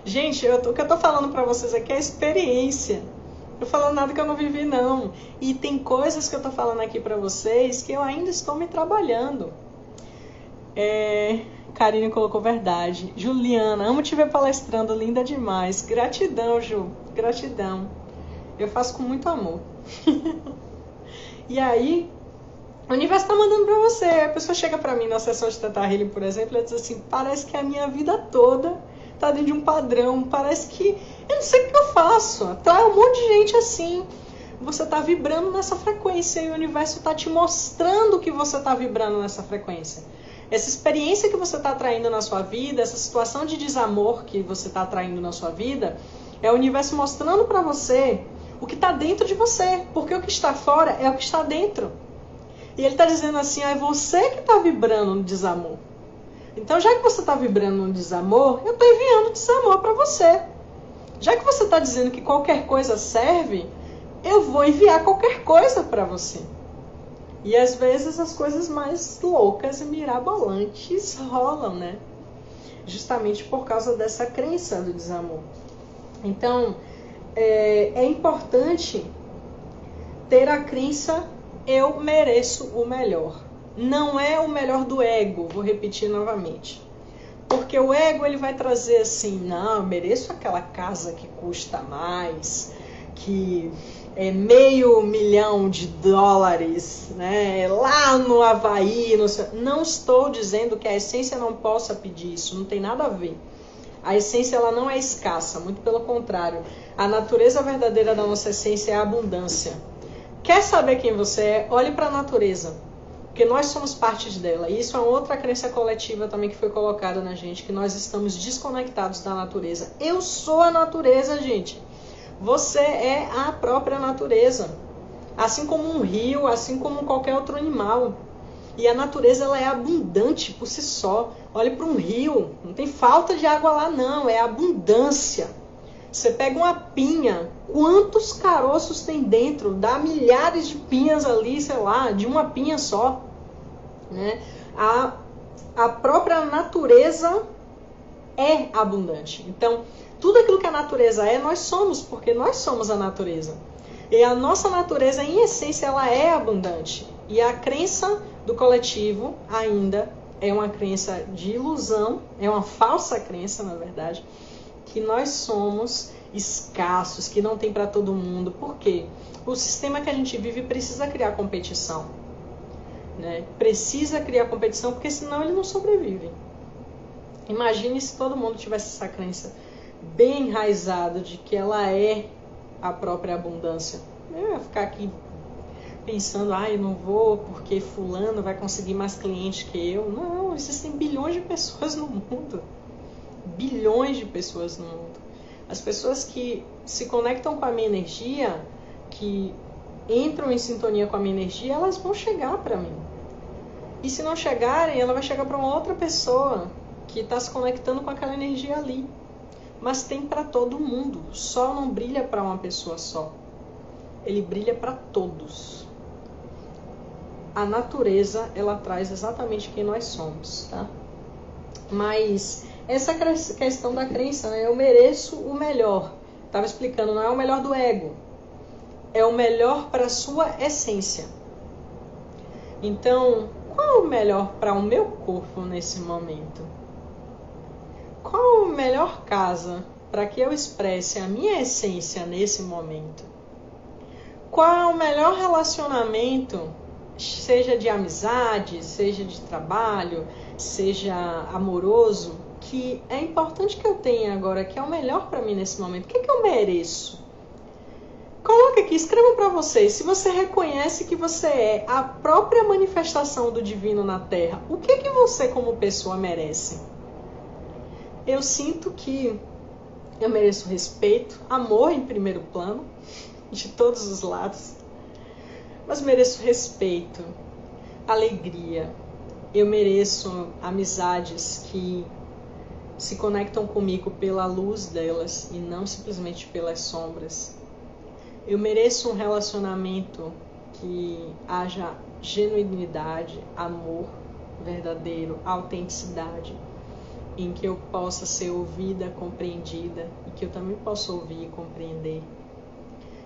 Gente, o que eu tô falando pra vocês aqui é experiência. Eu tô falando nada que eu não vivi, não. E tem coisas que eu tô falando aqui pra vocês que eu ainda estou me trabalhando. Karine colocou verdade. Juliana, amo te ver palestrando, linda demais. Gratidão, Ju. Gratidão. Eu faço com muito amor. E aí, o universo tá mandando pra você. A pessoa chega pra mim na sessão de Theta Healing, por exemplo, e diz assim: parece que a minha vida toda tá dentro de um padrão, parece que eu não sei o que eu faço. Atrai um monte de gente assim. Você tá vibrando nessa frequência e o universo tá te mostrando que você tá vibrando nessa frequência. Essa experiência que você tá atraindo na sua vida, essa situação de desamor que você tá atraindo na sua vida, é o universo mostrando pra você o que tá dentro de você, porque o que está fora é o que está dentro. E ele tá dizendo assim: é você que tá vibrando no desamor. Então, já que você está vibrando no desamor, eu estou enviando desamor para você. Já que você está dizendo que qualquer coisa serve, eu vou enviar qualquer coisa para você. E às vezes as coisas mais loucas e mirabolantes rolam, né? Justamente por causa dessa crença do desamor. Então, é importante ter a crença: eu mereço o melhor. Não é o melhor do ego, vou repetir novamente. Porque o ego ele vai trazer assim: não, eu mereço aquela casa que custa mais, que é $500 mil, né? Lá no Havaí. Não estou dizendo que a essência não possa pedir isso, não tem nada a ver. A essência ela não é escassa, muito pelo contrário. A natureza verdadeira da nossa essência é a abundância. Quer saber quem você é? Olhe para a natureza. Porque nós somos parte dela. E isso é outra crença coletiva também que foi colocada na gente, que nós estamos desconectados da natureza. Eu sou a natureza, gente. Você é a própria natureza. Assim como um rio, assim como qualquer outro animal. E a natureza ela é abundante por si só. Olhe para um rio, não tem falta de água lá não, é abundância. Você pega uma pinha, quantos caroços tem dentro? Dá milhares de pinhas ali, sei lá, de uma pinha só. Né? A própria natureza é abundante. Então, tudo aquilo que a natureza é, nós somos, porque nós somos a natureza. E a nossa natureza, em essência, ela é abundante. E a crença do coletivo ainda é uma crença de ilusão, é uma falsa crença, na verdade, que nós somos escassos, que não tem para todo mundo. Por quê? O sistema que a gente vive precisa criar competição. Né? Precisa criar competição, porque senão ele não sobrevive. Imagine se todo mundo tivesse essa crença bem enraizada de que ela é a própria abundância. Eu ia ficar aqui pensando, eu não vou porque fulano vai conseguir mais clientes que eu. Não, existem bilhões de pessoas no mundo. Bilhões de pessoas no mundo. As pessoas que se conectam com a minha energia, que entram em sintonia com a minha energia, elas vão chegar para mim. E se não chegarem, ela vai chegar para uma outra pessoa que está se conectando com aquela energia ali. Mas tem para todo mundo. O sol não brilha para uma pessoa só. Ele brilha para todos. A natureza, ela traz exatamente quem nós somos, tá? Mas essa questão da crença, né? Eu mereço o melhor. Estava explicando, não é o melhor do ego. É o melhor para a sua essência. Então, qual é o melhor para o meu corpo nesse momento? Qual a melhor casa para que eu expresse a minha essência nesse momento? Qual é o melhor relacionamento, seja de amizade, seja de trabalho, seja amoroso, que é importante que eu tenha agora, que é o melhor para mim nesse momento? O que é que eu mereço? Coloca aqui, escreva para vocês, se você reconhece que você é a própria manifestação do divino na Terra, o que é que você como pessoa merece? Eu sinto que eu mereço respeito, amor em primeiro plano, de todos os lados. Mas mereço respeito, alegria. Eu mereço amizades que se conectam comigo pela luz delas e não simplesmente pelas sombras. Eu mereço um relacionamento que haja genuinidade, amor verdadeiro, autenticidade, em que eu possa ser ouvida, compreendida e que eu também possa ouvir e compreender.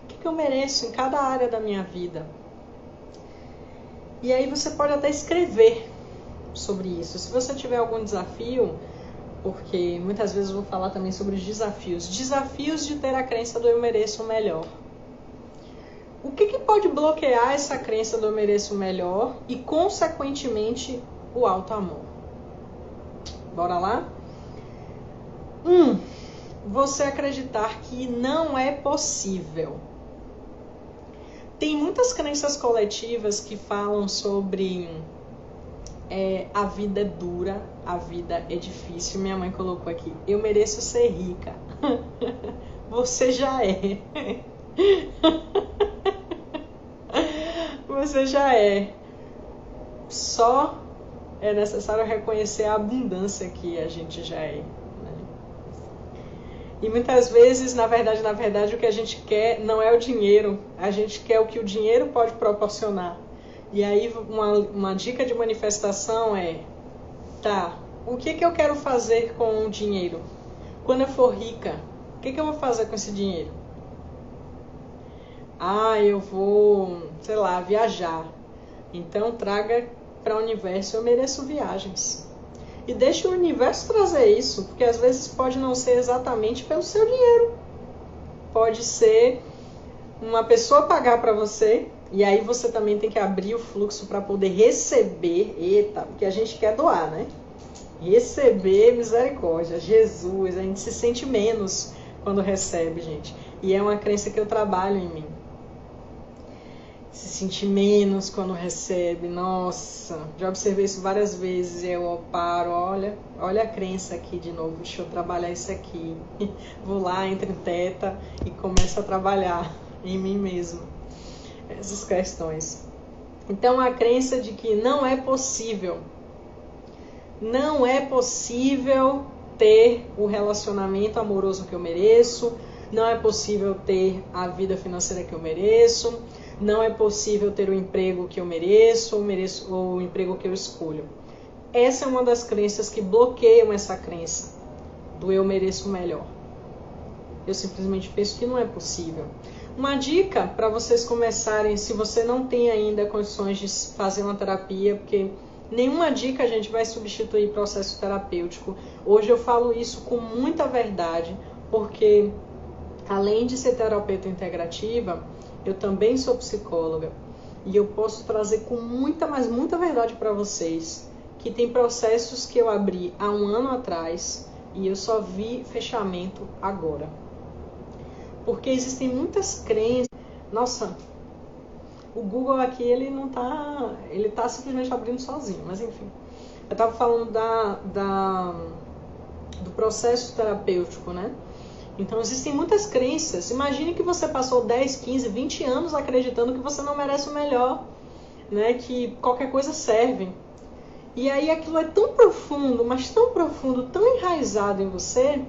O que eu mereço em cada área da minha vida? E aí você pode até escrever sobre isso. Se você tiver algum desafio, porque muitas vezes eu vou falar também sobre os desafios. Desafios de ter a crença do eu mereço o melhor. O que pode bloquear essa crença do eu mereço o melhor e, consequentemente, o alto amor? Bora lá? Você acreditar que não é possível. Tem muitas crenças coletivas que falam sobre a vida é dura, a vida é difícil. Minha mãe colocou aqui, eu mereço ser rica. Você já é. Você já é. Só é necessário reconhecer a abundância que a gente já é. Né? E muitas vezes, na verdade, o que a gente quer não é o dinheiro. A gente quer o que o dinheiro pode proporcionar. E aí uma dica de manifestação é, o que eu quero fazer com o dinheiro? Quando eu for rica, o que eu vou fazer com esse dinheiro? Eu vou, viajar. Então traga para o universo, eu mereço viagens. E deixe o universo trazer isso, porque às vezes pode não ser exatamente pelo seu dinheiro. Pode ser uma pessoa pagar para você, e aí você também tem que abrir o fluxo para poder receber, porque a gente quer doar, né? Receber misericórdia, Jesus, a gente se sente menos quando recebe, gente. E é uma crença que eu trabalho em mim. Se sentir menos quando recebe, nossa, já observei isso várias vezes, eu paro, olha a crença aqui de novo, deixa eu trabalhar isso aqui, vou lá, entro em teta e começo a trabalhar em mim mesmo, essas questões. Então a crença de que não é possível ter o relacionamento amoroso que eu mereço, não é possível ter a vida financeira que eu mereço, não é possível ter o emprego que eu mereço ou o emprego que eu escolho. Essa é uma das crenças que bloqueiam essa crença do eu mereço melhor. Eu simplesmente penso que não é possível. Uma dica para vocês começarem, se você não tem ainda condições de fazer uma terapia, porque nenhuma dica a gente vai substituir processo terapêutico. Hoje eu falo isso com muita verdade, porque além de ser terapeuta integrativa, eu também sou psicóloga. E eu posso trazer com muita verdade para vocês que tem processos que eu abri há um ano atrás e eu só vi fechamento agora. Porque existem muitas crenças. Nossa, o Google aqui, ele tá simplesmente abrindo sozinho, mas enfim. Eu estava falando do processo terapêutico, né? Então existem muitas crenças. Imagine que você passou 10, 15, 20 anos acreditando que você não merece o melhor, né? Que qualquer coisa serve. E aí aquilo é tão profundo, mas tão profundo, tão enraizado em você,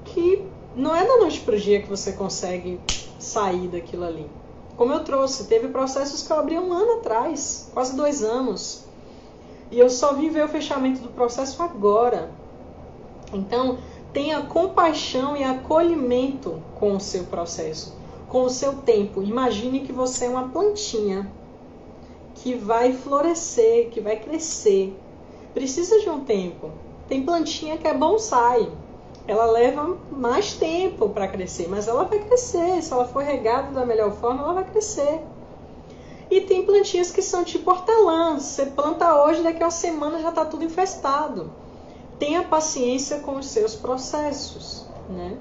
que não é da noite pro dia que você consegue sair daquilo ali. Como eu trouxe, teve processos que eu abri um ano atrás, quase 2 anos. E eu só vim ver o fechamento do processo agora. Então, tenha compaixão e acolhimento com o seu processo, com o seu tempo. Imagine que você é uma plantinha que vai florescer, que vai crescer. Precisa de um tempo. Tem plantinha que é bonsai. Ela leva mais tempo para crescer, mas ela vai crescer. Se ela for regada da melhor forma, ela vai crescer. E tem plantinhas que são tipo hortelã. Você planta hoje, daqui a uma semana já está tudo infestado. Tenha paciência com os seus processos, né?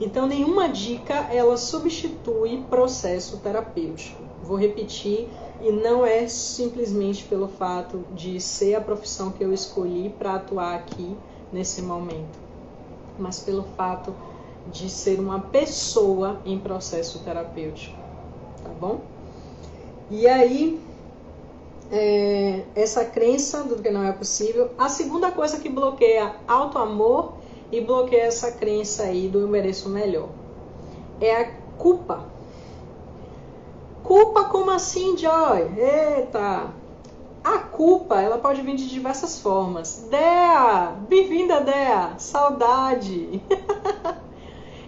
Então, nenhuma dica, ela substitui processo terapêutico. Vou repetir, e não é simplesmente pelo fato de ser a profissão que eu escolhi para atuar aqui nesse momento, mas pelo fato de ser uma pessoa em processo terapêutico, tá bom? E aí, essa crença do que não é possível. A segunda coisa que bloqueia auto-amor e bloqueia essa crença aí do eu mereço melhor é a culpa. Culpa como assim, Joy? Eita! A culpa, ela pode vir de diversas formas. Dea! Bem-vinda, Dea! Saudade!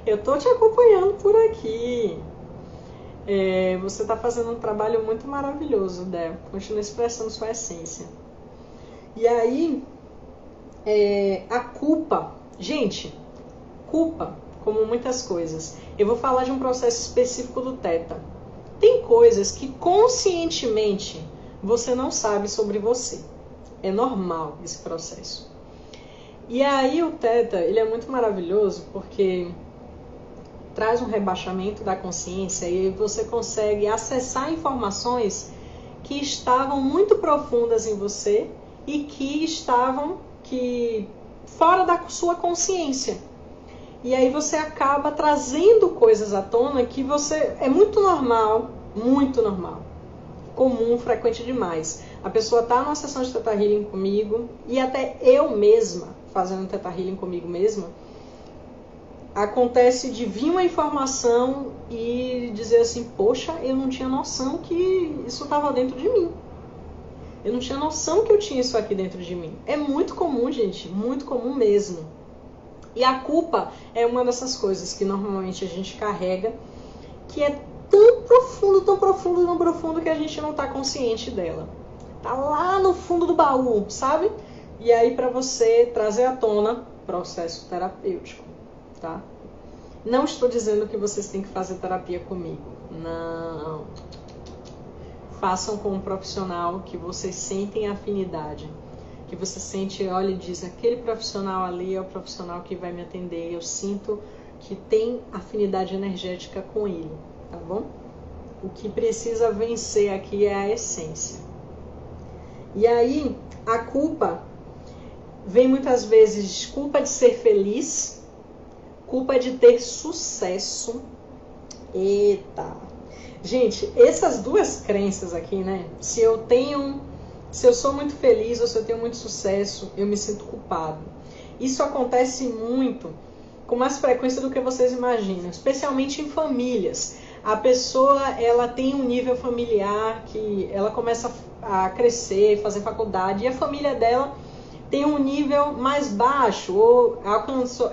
Eu tô te acompanhando por aqui. Você está fazendo um trabalho muito maravilhoso, Dé. Continua expressando sua essência. E aí, a culpa. Gente, culpa, como muitas coisas. Eu vou falar de um processo específico do Theta. Tem coisas que conscientemente você não sabe sobre você. É normal esse processo. E aí o Theta, ele é muito maravilhoso porque traz um rebaixamento da consciência e você consegue acessar informações que estavam muito profundas em você e que estavam fora da sua consciência. E aí você acaba trazendo coisas à tona que é muito normal, comum, frequente demais. A pessoa está numa sessão de Theta Healing comigo e até eu mesma, fazendo Theta Healing comigo mesma, acontece de vir uma informação e dizer assim, poxa, eu não tinha noção que isso estava dentro de mim. Eu não tinha noção que eu tinha isso aqui dentro de mim. É muito comum, gente, muito comum mesmo. E a culpa é uma dessas coisas que normalmente a gente carrega, que é tão profundo que a gente não está consciente dela. Tá lá no fundo do baú, sabe? E aí para você trazer à tona processo terapêutico. Tá? Não estou dizendo que vocês têm que fazer terapia comigo. Não. Façam com um profissional que vocês sentem afinidade. Que você sente, olha e diz, aquele profissional ali é o profissional que vai me atender. Eu sinto que tem afinidade energética com ele. Tá bom? O que precisa vencer aqui é a essência. E aí, a culpa vem muitas vezes culpa de ser feliz, culpa de ter sucesso. Eita! Gente, essas duas crenças aqui, né? Se eu sou muito feliz ou se eu tenho muito sucesso, eu me sinto culpado. Isso acontece muito, com mais frequência do que vocês imaginam, especialmente em famílias. A pessoa, ela tem um nível familiar que ela começa a crescer, fazer faculdade, e a família dela tem um nível mais baixo, ou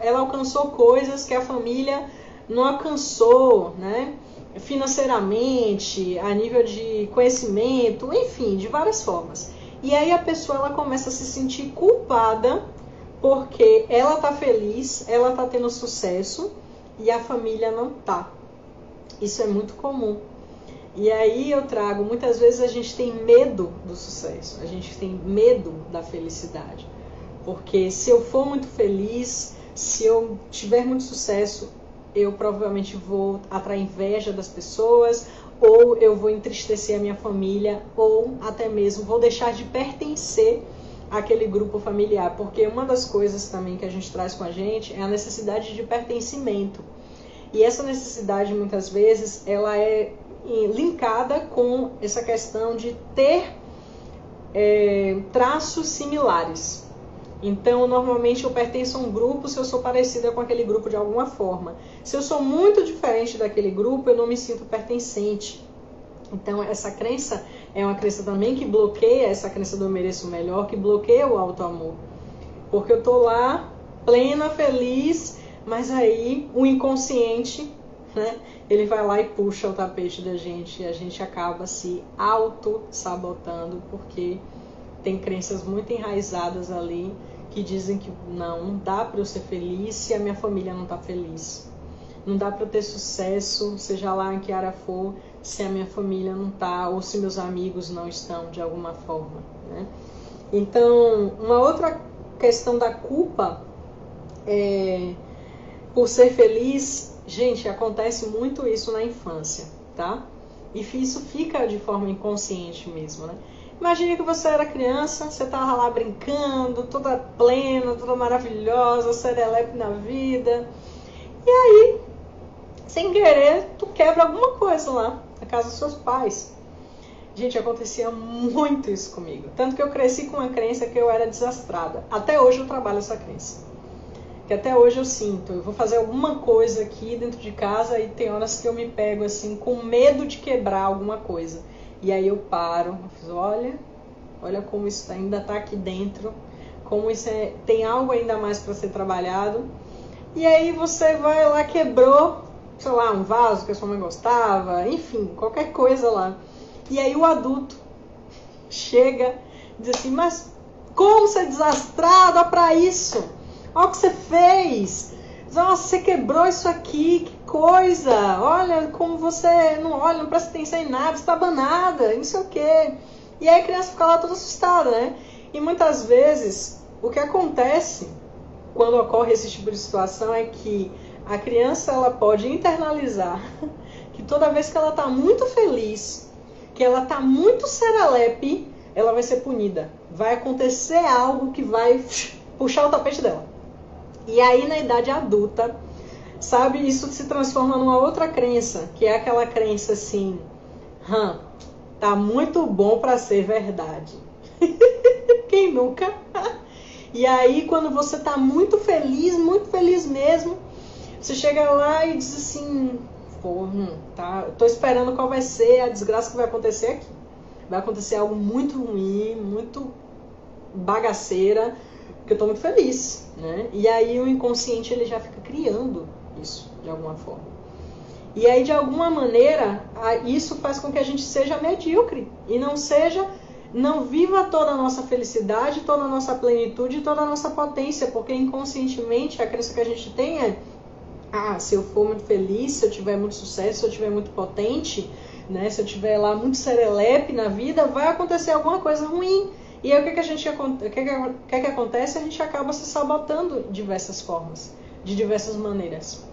ela alcançou coisas que a família não alcançou, né? Financeiramente, a nível de conhecimento, enfim, de várias formas. E aí a pessoa ela começa a se sentir culpada porque ela tá feliz, ela tá tendo sucesso e a família não tá. Isso é muito comum. E aí eu trago, muitas vezes a gente tem medo do sucesso, a gente tem medo da felicidade. Porque se eu for muito feliz, se eu tiver muito sucesso, eu provavelmente vou atrair inveja das pessoas, ou eu vou entristecer a minha família, ou até mesmo vou deixar de pertencer àquele grupo familiar. Porque uma das coisas também que a gente traz com a gente é a necessidade de pertencimento. E essa necessidade, muitas vezes, ela é linkada com essa questão de ter traços similares. Então, normalmente eu pertenço a um grupo se eu sou parecida com aquele grupo de alguma forma. Se eu sou muito diferente daquele grupo, eu não me sinto pertencente. Então, essa crença é uma crença também que bloqueia essa crença do eu mereço melhor, que bloqueia o auto-amor. Porque eu tô lá, plena, feliz, mas aí o inconsciente, né, ele vai lá e puxa o tapete da gente e a gente acaba se auto-sabotando porque tem crenças muito enraizadas ali que dizem que não dá para eu ser feliz se a minha família não está feliz. Não dá para eu ter sucesso, seja lá em que área for, se a minha família não está ou se meus amigos não estão de alguma forma, né? Então, uma outra questão da culpa por ser feliz, gente, acontece muito isso na infância, tá? E isso fica de forma inconsciente mesmo, né? Imagine que você era criança, você estava lá brincando, toda plena, toda maravilhosa, serelepe na vida. E aí, sem querer, tu quebra alguma coisa lá, na casa dos seus pais. Gente, acontecia muito isso comigo. Tanto que eu cresci com uma crença que eu era desastrada. Até hoje eu trabalho essa crença. Que até hoje eu sinto, eu vou fazer alguma coisa aqui dentro de casa e tem horas que eu me pego assim, com medo de quebrar alguma coisa. E aí eu paro, eu fiz, olha como isso ainda está aqui dentro, como isso tem algo ainda mais para ser trabalhado. E aí você vai lá, quebrou, sei lá, um vaso que a sua mãe gostava, enfim, qualquer coisa lá. E aí o adulto chega e diz assim, mas como você é desastrado, olha pra isso, olha o que você fez. Nossa, você quebrou isso aqui, que coisa. Olha como você não olha, não presta atenção em nada, você tá banada, não sei o quê. E aí a criança fica lá toda assustada, né? E muitas vezes o que acontece quando ocorre esse tipo de situação é que a criança ela pode internalizar que toda vez que ela tá muito feliz, que ela tá muito serelepe, ela vai ser punida. Vai acontecer algo que vai puxar o tapete dela. E aí, na idade adulta, sabe, isso se transforma numa outra crença, que é aquela crença assim, tá muito bom pra ser verdade. Quem nunca? E aí, quando você tá muito feliz mesmo, você chega lá e diz assim, tá, eu tô esperando qual vai ser a desgraça que vai acontecer aqui. Vai acontecer algo muito ruim, muito bagaceira, porque eu tô muito feliz, né? E aí o inconsciente ele já fica criando isso de alguma forma. E aí de alguma maneira isso faz com que a gente seja medíocre e não viva toda a nossa felicidade, toda a nossa plenitude, toda a nossa potência, porque inconscientemente a crença que a gente tem é se eu for muito feliz, se eu tiver muito sucesso, se eu tiver muito potente, né? Se eu tiver lá muito serelepe na vida, vai acontecer alguma coisa ruim. E aí o que acontece? A gente acaba se sabotando de diversas formas, de diversas maneiras.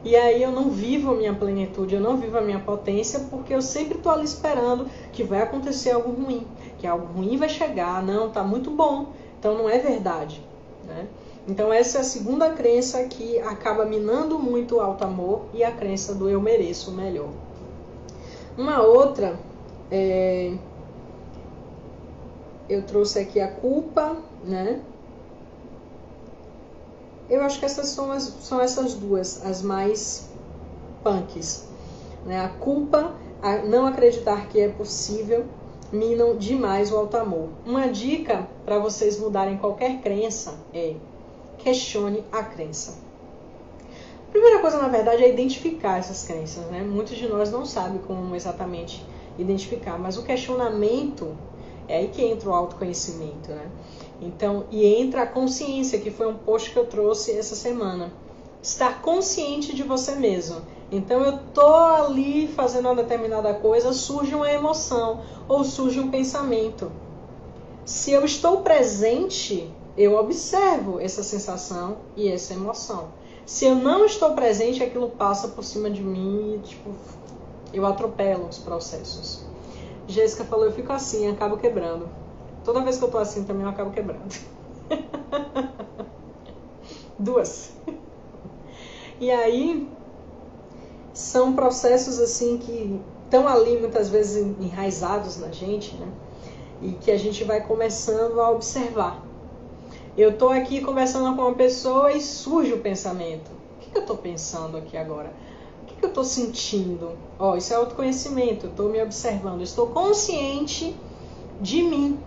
E aí eu não vivo a minha plenitude, eu não vivo a minha potência, porque eu sempre estou ali esperando que vai acontecer algo ruim, que algo ruim vai chegar, não, tá muito bom, então não é verdade, né? Então essa é a segunda crença que acaba minando muito o auto-amor e a crença do eu mereço o melhor. Uma outra, eu trouxe aqui a culpa, né? Eu acho que essas são essas duas, as mais punks, né? A culpa, a não acreditar que é possível, minam demais o alto amor. Uma dica para vocês mudarem qualquer crença é: questione a crença. A primeira coisa, na verdade, é identificar essas crenças, né? Muitos de nós não sabem como exatamente identificar, mas o questionamento é aí que entra o autoconhecimento, né? Então, e entra a consciência, que foi um post que eu trouxe essa semana. Estar consciente de você mesmo. Então, eu tô ali fazendo uma determinada coisa, surge uma emoção ou surge um pensamento. Se eu estou presente, eu observo essa sensação e essa emoção. Se eu não estou presente, aquilo passa por cima de mim e, tipo, eu atropelo os processos. Jéssica falou, eu fico assim, acabo quebrando. Toda vez que eu tô assim também eu acabo quebrando. Duas. E aí, são processos assim que estão ali muitas vezes enraizados na gente, né? E que a gente vai começando a observar. Eu tô aqui conversando com uma pessoa e surge o pensamento. O que eu tô pensando aqui agora? O que eu tô sentindo? Isso é autoconhecimento, eu tô me observando, eu estou consciente de mim.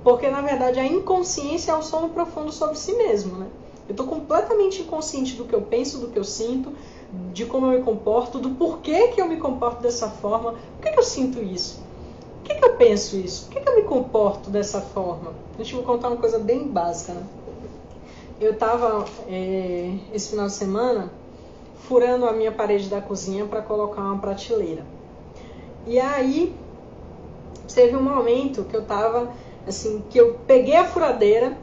Porque, na verdade, a inconsciência é o sono profundo sobre si mesmo, né? Eu estou completamente inconsciente do que eu penso, do que eu sinto, de como eu me comporto, do porquê que eu me comporto dessa forma. Por que eu sinto isso? Por que eu penso isso? Por que eu me comporto dessa forma? Deixa eu vou contar uma coisa bem básica, né? Eu estava, esse final de semana, furando a minha parede da cozinha para colocar uma prateleira. E aí, teve um momento que eu estava... assim, que eu peguei a furadeira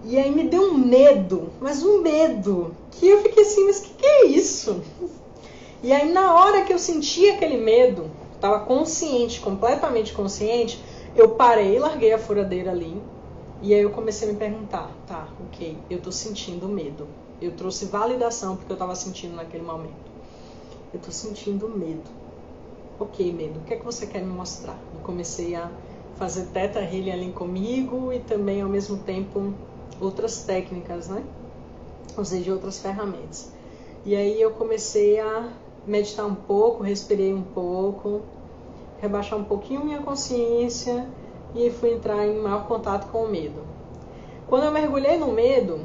e aí me deu um medo, mas um medo, que eu fiquei assim, mas que é isso? E aí na hora que eu senti aquele medo, estava consciente, completamente consciente, eu parei, larguei a furadeira ali, e aí eu comecei a me perguntar, tá, ok, eu tô sentindo medo. Eu trouxe validação porque eu estava sentindo naquele momento. Eu tô sentindo medo. Ok, medo, o que é que você quer me mostrar? Eu comecei a fazer teta healing ali comigo e também, ao mesmo tempo, outras técnicas, né? Usei de outras ferramentas. E aí eu comecei a meditar um pouco, respirei um pouco, rebaixar um pouquinho minha consciência e fui entrar em maior contato com o medo. Quando eu mergulhei no medo,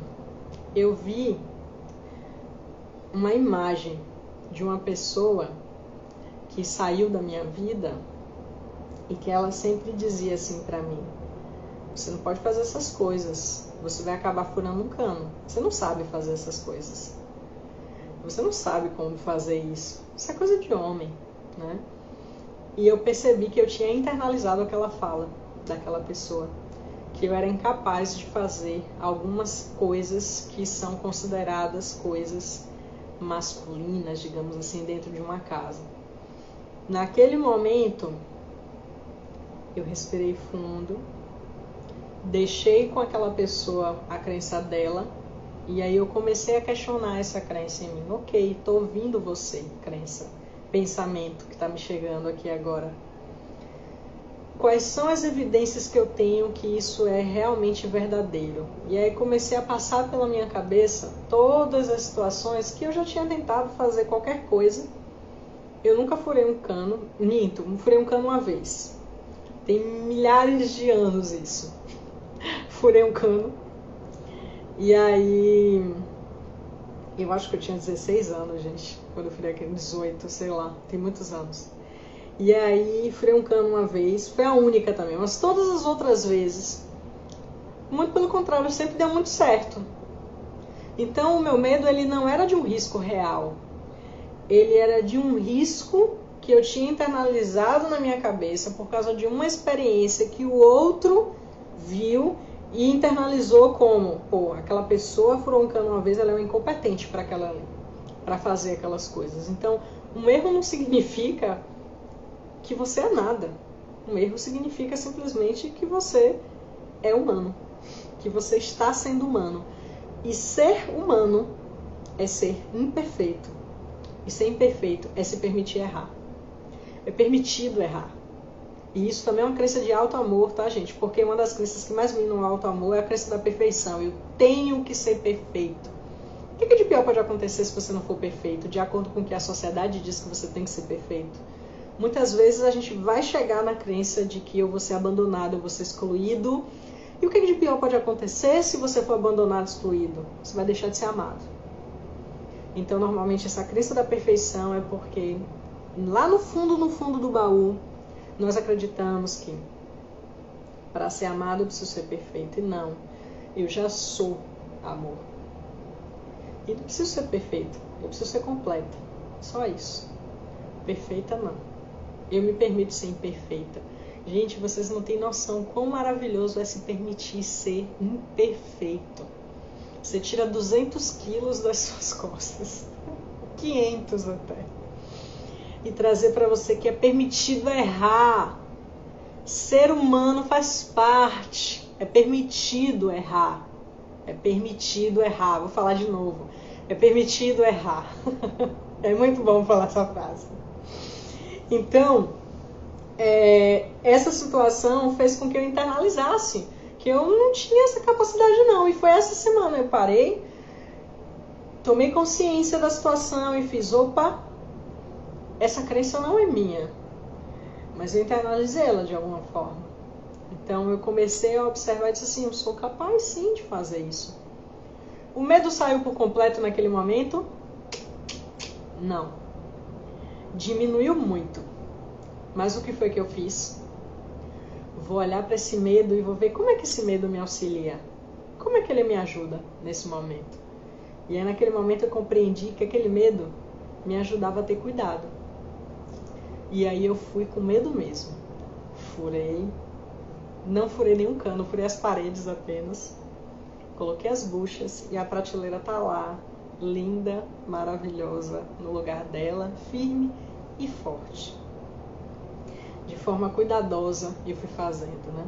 eu vi uma imagem de uma pessoa que saiu da minha vida e que ela sempre dizia assim pra mim: você não pode fazer essas coisas, você vai acabar furando um cano, você não sabe fazer essas coisas, você não sabe como fazer isso é coisa de homem, né? E eu percebi que eu tinha internalizado aquela fala daquela pessoa, que eu era incapaz de fazer algumas coisas que são consideradas coisas masculinas, digamos assim, dentro de uma casa. Naquele momento, eu respirei fundo, deixei com aquela pessoa a crença dela, e aí eu comecei a questionar essa crença em mim. Ok, estou ouvindo você, crença, pensamento que está me chegando aqui agora. Quais são as evidências que eu tenho que isso é realmente verdadeiro? E aí comecei a passar pela minha cabeça todas as situações que eu já tinha tentado fazer qualquer coisa. Eu nunca furei um cano, minto, furei um cano uma vez. Tem milhares de anos isso. Furei um cano. E aí... eu acho que eu tinha 16 anos, gente. Quando eu furei aquele 18, sei lá. Tem muitos anos. E aí, furei um cano uma vez. Foi a única também. Mas todas as outras vezes, muito pelo contrário, sempre deu muito certo. Então, o meu medo, ele não era de um risco real. Ele era de um risco que eu tinha internalizado na minha cabeça por causa de uma experiência que o outro viu e internalizou como, pô, aquela pessoa furou um cano uma vez, ela é uma incompetente para fazer aquelas coisas. Então, um erro não significa que você é nada. Um erro significa simplesmente que você é humano, que você está sendo humano. E ser humano é ser imperfeito. E ser imperfeito é se permitir errar. É permitido errar. E isso também é uma crença de auto-amor, tá, gente? Porque uma das crenças que mais minam o auto-amor é a crença da perfeição. Eu tenho que ser perfeito. O que de pior pode acontecer se você não for perfeito, de acordo com o que a sociedade diz que você tem que ser perfeito? Muitas vezes a gente vai chegar na crença de que eu vou ser abandonado, eu vou ser excluído. E o que de pior pode acontecer se você for abandonado, excluído? Você vai deixar de ser amado. Então, normalmente, essa crença da perfeição é porque lá no fundo do baú, nós acreditamos que para ser amado eu preciso ser perfeito. E não, eu já sou amor. E não preciso ser perfeita, eu preciso ser completa. Só isso. Perfeita não. Eu me permito ser imperfeita. Gente, vocês não têm noção quão maravilhoso é se permitir ser imperfeito. Você tira 200 quilos das suas costas. 500 até. E trazer para você que é permitido errar. Ser humano faz parte. É permitido errar. É permitido errar. Vou falar de novo. É permitido errar. É muito bom falar essa frase. Então, essa situação fez com que eu internalizasse que eu não tinha essa capacidade não. E foi essa semana eu parei, tomei consciência da situação e fiz, opa, essa crença não é minha, mas eu internalizei ela de alguma forma. Então eu comecei a observar e disse assim, eu sou capaz sim de fazer isso. O medo saiu por completo naquele momento? Não. Diminuiu muito. Mas o que foi que eu fiz? Vou olhar para esse medo e vou ver como é que esse medo me auxilia. Como é que ele me ajuda nesse momento? E aí naquele momento eu compreendi que aquele medo me ajudava a ter cuidado. E aí eu fui com medo mesmo. Furei. Não furei nenhum cano, furei as paredes apenas. Coloquei as buchas e a prateleira tá lá, linda, maravilhosa, no lugar dela, firme e forte. De forma cuidadosa eu fui fazendo, né?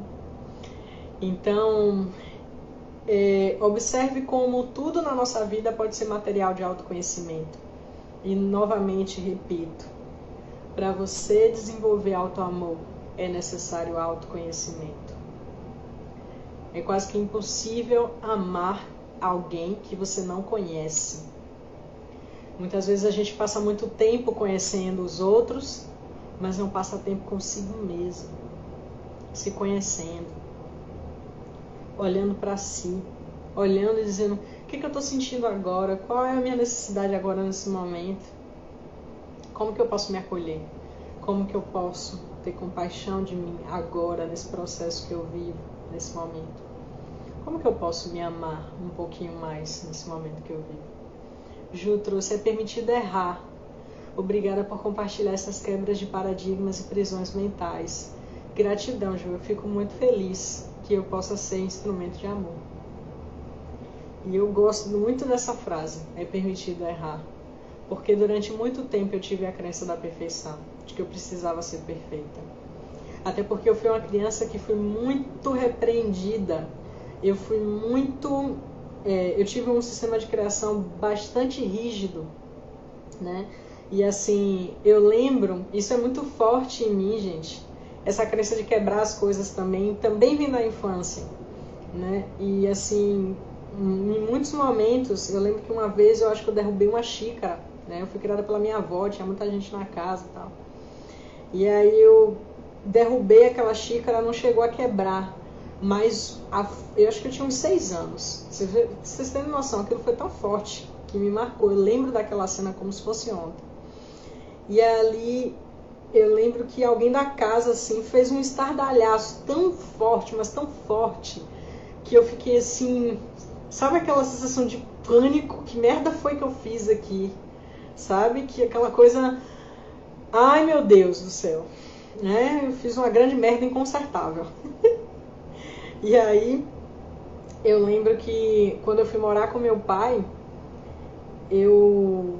Então, observe como tudo na nossa vida pode ser material de autoconhecimento. E novamente repito, para você desenvolver auto-amor é necessário autoconhecimento. É quase que impossível amar alguém que você não conhece. Muitas vezes a gente passa muito tempo conhecendo os outros, mas não passa tempo consigo mesmo, se conhecendo, olhando para si, olhando e dizendo, o que eu estou sentindo agora, qual é a minha necessidade agora nesse momento, como que eu posso me acolher, como que eu posso ter compaixão de mim agora, nesse processo que eu vivo, nesse momento, como que eu posso me amar um pouquinho mais nesse momento que eu vivo. Ju trouxe, é permitido errar. Obrigada por compartilhar essas quebras de paradigmas e prisões mentais. Gratidão, Ju. Eu fico muito feliz que eu possa ser instrumento de amor. E eu gosto muito dessa frase, é permitido errar. Porque durante muito tempo eu tive a crença da perfeição, de que eu precisava ser perfeita. Até porque eu fui uma criança que fui muito repreendida. Eu fui muito... eu tive um sistema de criação bastante rígido, né? E assim, eu lembro, isso é muito forte em mim, gente, essa crença de quebrar as coisas também vem da infância, né? E assim, em muitos momentos, eu lembro que uma vez eu acho que eu derrubei uma xícara, né? Eu fui criada pela minha avó, tinha muita gente na casa e tal. E aí eu derrubei aquela xícara, não chegou a quebrar, mas eu acho que eu tinha uns 6 anos. Vocês têm noção, aquilo foi tão forte que me marcou. Eu lembro daquela cena como se fosse ontem. E ali eu lembro que alguém da casa assim fez um estardalhaço tão forte, mas tão forte, que eu fiquei assim, sabe aquela sensação de pânico? Que merda foi que eu fiz aqui? Sabe? Que aquela coisa, ai meu Deus do céu, né? Eu fiz uma grande merda inconsertável. E aí eu lembro que quando eu fui morar com meu pai, eu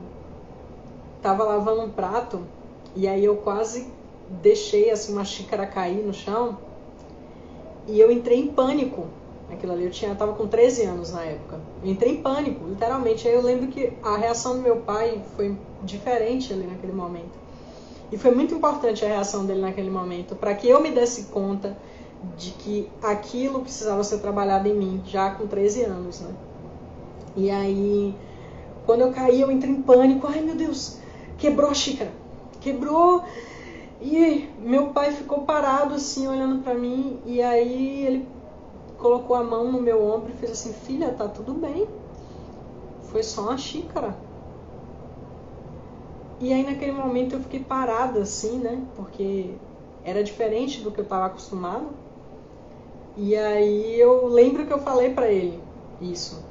tava lavando um prato e aí eu quase deixei assim, uma xícara cair no chão e eu entrei em pânico. Aquilo ali, eu tava com 13 anos na época. Eu entrei em pânico, literalmente. Aí eu lembro que a reação do meu pai foi diferente ali naquele momento. E foi muito importante a reação dele naquele momento, para que eu me desse conta de que aquilo precisava ser trabalhado em mim, já com 13 anos, né? E aí, quando eu caí, eu entrei em pânico. Ai, meu Deus, quebrou a xícara. Quebrou. E meu pai ficou parado assim, olhando pra mim. E aí ele colocou a mão no meu ombro e fez assim: filha, tá tudo bem. Foi só uma xícara. E aí naquele momento eu fiquei parada assim, né? Porque era diferente do que eu estava acostumado. E aí eu lembro que eu falei pra ele isso,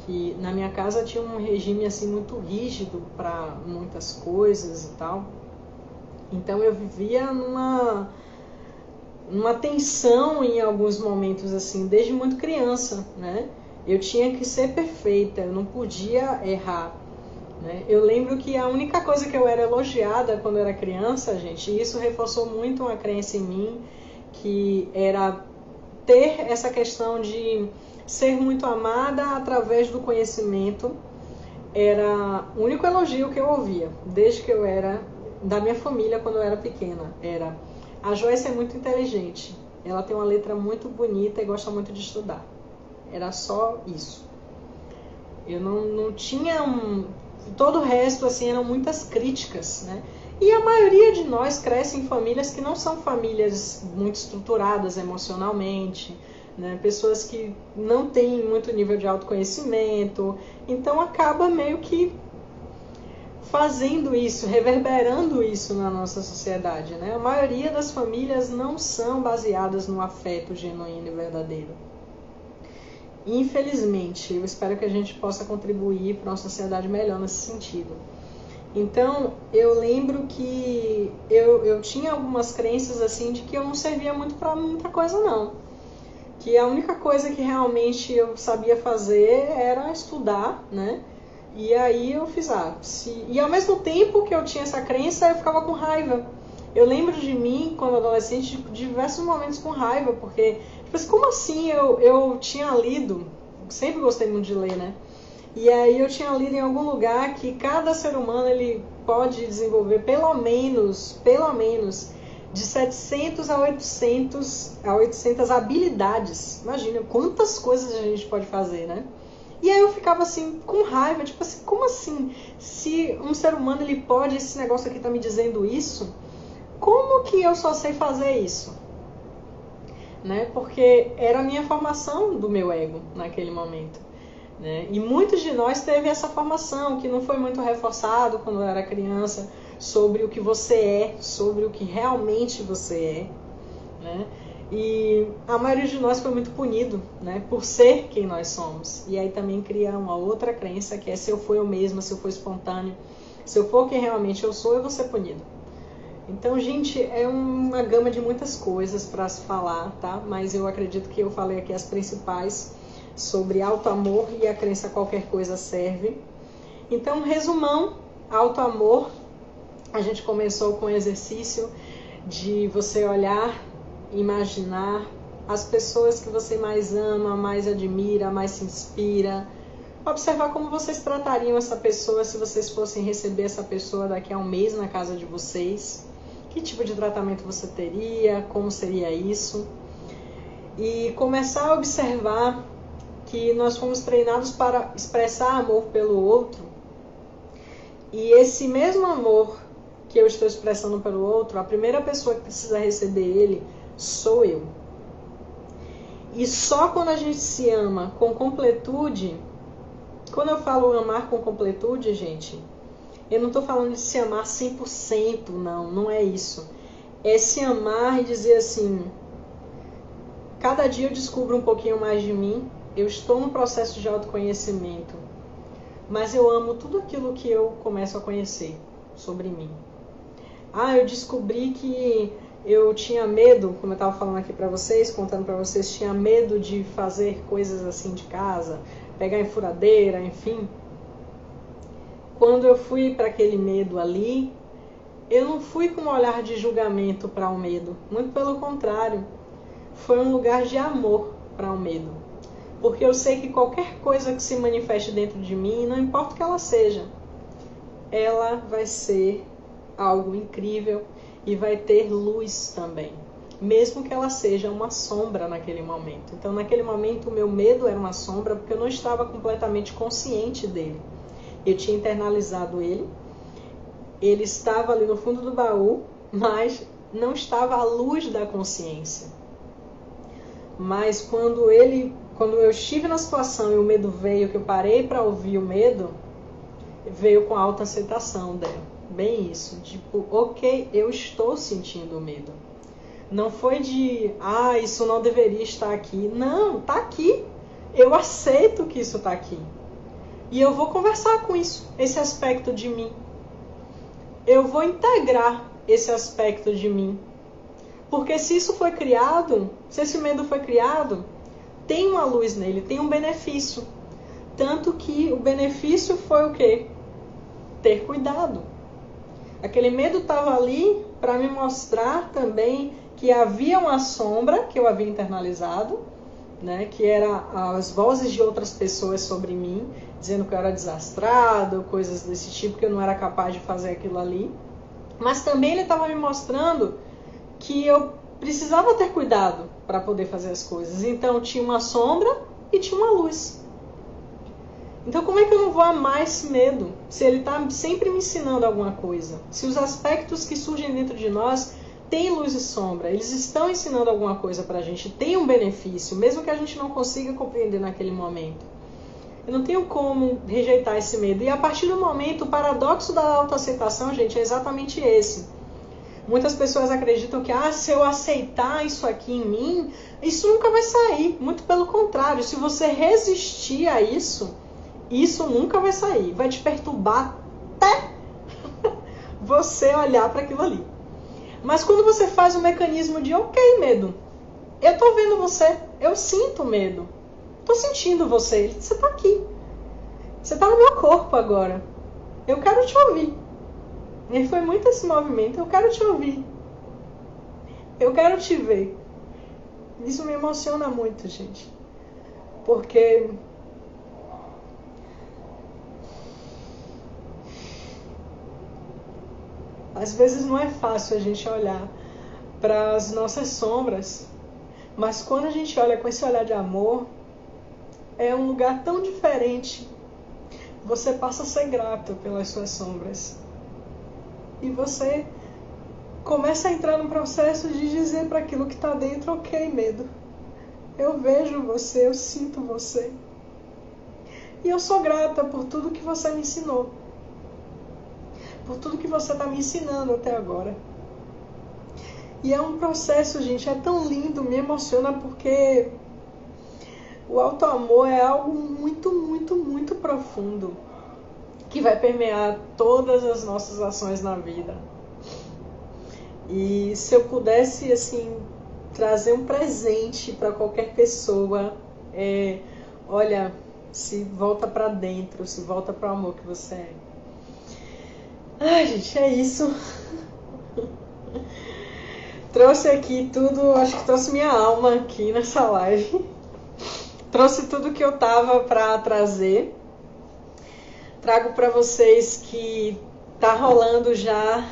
que na minha casa tinha um regime assim muito rígido para muitas coisas e tal. Então eu vivia numa tensão em alguns momentos assim, desde muito criança, né? Eu tinha que ser perfeita, eu não podia errar. Eu lembro que a única coisa que eu era elogiada quando eu era criança, gente, e isso reforçou muito uma crença em mim, que era ter essa questão de ser muito amada através do conhecimento. Era o único elogio que eu ouvia, desde que eu era da minha família quando eu era pequena. Era: a Joyce é muito inteligente, ela tem uma letra muito bonita e gosta muito de estudar. Era só isso. Eu não tinha todo o resto, assim, eram muitas críticas, né? E a maioria de nós cresce em famílias que não são famílias muito estruturadas emocionalmente, né? Pessoas que não têm muito nível de autoconhecimento, então acaba meio que fazendo isso, reverberando isso na nossa sociedade, né? A maioria das famílias não são baseadas no afeto genuíno e verdadeiro. Infelizmente, eu espero que a gente possa contribuir para uma sociedade melhor nesse sentido. Então, eu lembro que eu tinha algumas crenças assim de que eu não servia muito para muita coisa não. Que a única coisa que realmente eu sabia fazer era estudar, né? E aí eu fiz e ao mesmo tempo que eu tinha essa crença, eu ficava com raiva. Eu lembro de mim, quando adolescente, de diversos momentos com raiva, porque, tipo assim, como assim eu tinha lido, sempre gostei muito de ler, né? E aí eu tinha lido em algum lugar que cada ser humano ele pode desenvolver pelo menos de 700 a 800 habilidades. Imagina quantas coisas a gente pode fazer, né? E aí eu ficava assim, com raiva, tipo assim, como assim? Se um ser humano ele pode, esse negócio aqui tá me dizendo isso, como que eu só sei fazer isso? Né? Porque era a minha formação do meu ego naquele momento. Né? E muitos de nós teve essa formação que não foi muito reforçado quando eu era criança, sobre o que você é, sobre o que realmente você é. Né? E a maioria de nós foi muito punido, né, por ser quem nós somos. E aí também cria uma outra crença, que é: se eu for eu mesma, se eu for espontâneo, se eu for quem realmente eu sou, eu vou ser punido. Então, gente, é uma gama de muitas coisas para se falar, tá? Mas eu acredito que eu falei aqui as principais sobre auto-amor e a crença qualquer coisa serve. Então, resumão: auto-amor, a gente começou com o exercício de você olhar, imaginar as pessoas que você mais ama, mais admira, mais se inspira. Observar como vocês tratariam essa pessoa se vocês fossem receber essa pessoa daqui a um mês na casa de vocês. Que tipo de tratamento você teria, como seria isso. E começar a observar que nós fomos treinados para expressar amor pelo outro. E esse mesmo amor que eu estou expressando pelo outro, a primeira pessoa que precisa receber ele sou eu. E só quando a gente se ama com completude, quando eu falo amar com completude, gente, eu não estou falando de se amar 100%, não é isso. É se amar e dizer assim: cada dia eu descubro um pouquinho mais de mim, eu estou no processo de autoconhecimento, mas eu amo tudo aquilo que eu começo a conhecer sobre mim. Eu descobri que eu tinha medo, como eu estava falando aqui para vocês, contando para vocês, tinha medo de fazer coisas assim de casa, pegar em furadeira, enfim. Quando eu fui para aquele medo ali, eu não fui com um olhar de julgamento para o medo, muito pelo contrário, foi um lugar de amor para o medo. Porque eu sei que qualquer coisa que se manifeste dentro de mim, não importa o que ela seja, ela vai ser algo incrível e vai ter luz também, mesmo que ela seja uma sombra naquele momento. Então, naquele momento, o meu medo era uma sombra porque eu não estava completamente consciente dele. Eu tinha internalizado ele, ele estava ali no fundo do baú, mas não estava à luz da consciência. Mas quando eu estive na situação e o medo veio, que eu parei para ouvir o medo, veio com a autoaceitação dela. Bem isso, tipo, ok, eu estou sentindo medo. Não foi de, isso não deveria estar aqui. Não, tá aqui. Eu aceito que isso tá aqui. E eu vou conversar com isso, esse aspecto de mim. Eu vou integrar esse aspecto de mim. Porque se isso foi criado, se esse medo foi criado, tem uma luz nele, tem um benefício. Tanto que o benefício foi o quê? Ter cuidado. Aquele medo estava ali para me mostrar também que havia uma sombra que eu havia internalizado, né, que era as vozes de outras pessoas sobre mim, dizendo que eu era desastrado, coisas desse tipo, que eu não era capaz de fazer aquilo ali. Mas também ele estava me mostrando que eu precisava ter cuidado para poder fazer as coisas. Então tinha uma sombra e tinha uma luz. Então como é que eu não vou amar esse medo? Se ele está sempre me ensinando alguma coisa. Se os aspectos que surgem dentro de nós têm luz e sombra, eles estão ensinando alguma coisa para a gente, tem um benefício, mesmo que a gente não consiga compreender naquele momento. Eu não tenho como rejeitar esse medo. E a partir do momento, o paradoxo da autoaceitação, gente, é exatamente esse. Muitas pessoas acreditam que se eu aceitar isso aqui em mim, isso nunca vai sair. Muito pelo contrário, se você resistir a isso, isso nunca vai sair. Vai te perturbar até você olhar para aquilo ali. Mas quando você faz um mecanismo de ok, medo, eu tô vendo você, eu sinto medo, tô sentindo você tá aqui, você tá no meu corpo agora, eu quero te ouvir. E foi muito esse movimento, eu quero te ouvir, eu quero te ver. Isso me emociona muito, gente, porque às vezes não é fácil a gente olhar para as nossas sombras, mas quando a gente olha com esse olhar de amor, é um lugar tão diferente. Você passa a ser grato pelas suas sombras. E você começa a entrar num processo de dizer para aquilo que está dentro, ok, medo. Eu vejo você, eu sinto você. E eu sou grata por tudo que você me ensinou. Por tudo que você está me ensinando até agora. E é um processo, gente, é tão lindo, me emociona porque o auto-amor é algo muito, muito, muito profundo que vai permear todas as nossas ações na vida. E se eu pudesse, assim, trazer um presente para qualquer pessoa, olha, se volta para dentro, se volta para o amor que você é. Ai, gente, é isso. Trouxe aqui tudo, acho que trouxe minha alma aqui nessa live. Trouxe tudo que eu tava para trazer. Trago para vocês que tá rolando já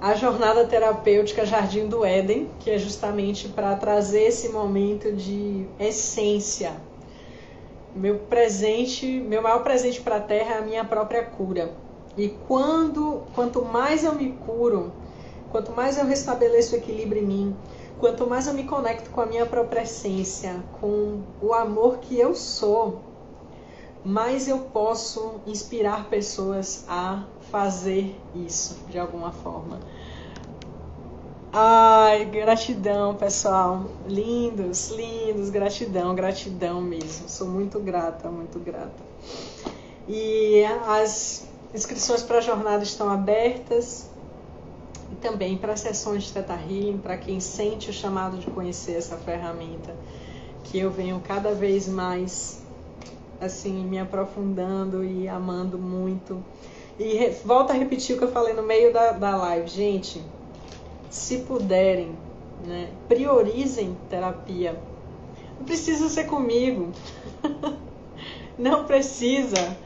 a jornada terapêutica Jardim do Éden, que é justamente para trazer esse momento de essência. Meu maior presente para a Terra é a minha própria cura. E quanto mais eu me curo, quanto mais eu restabeleço o equilíbrio em mim, quanto mais eu me conecto com a minha própria essência, com o amor que eu sou, mais eu posso inspirar pessoas a fazer isso de alguma forma. Ai, gratidão, pessoal. Lindos, lindos, gratidão, gratidão mesmo. Sou muito grata, muito grata. E as inscrições para a jornada estão abertas. E também para sessões de Theta Healing, para quem sente o chamado de conhecer essa ferramenta, que eu venho cada vez mais assim, me aprofundando e amando muito. E volto a repetir o que eu falei no meio da live. Gente, se puderem, né, priorizem terapia. Não precisa ser comigo. Não precisa.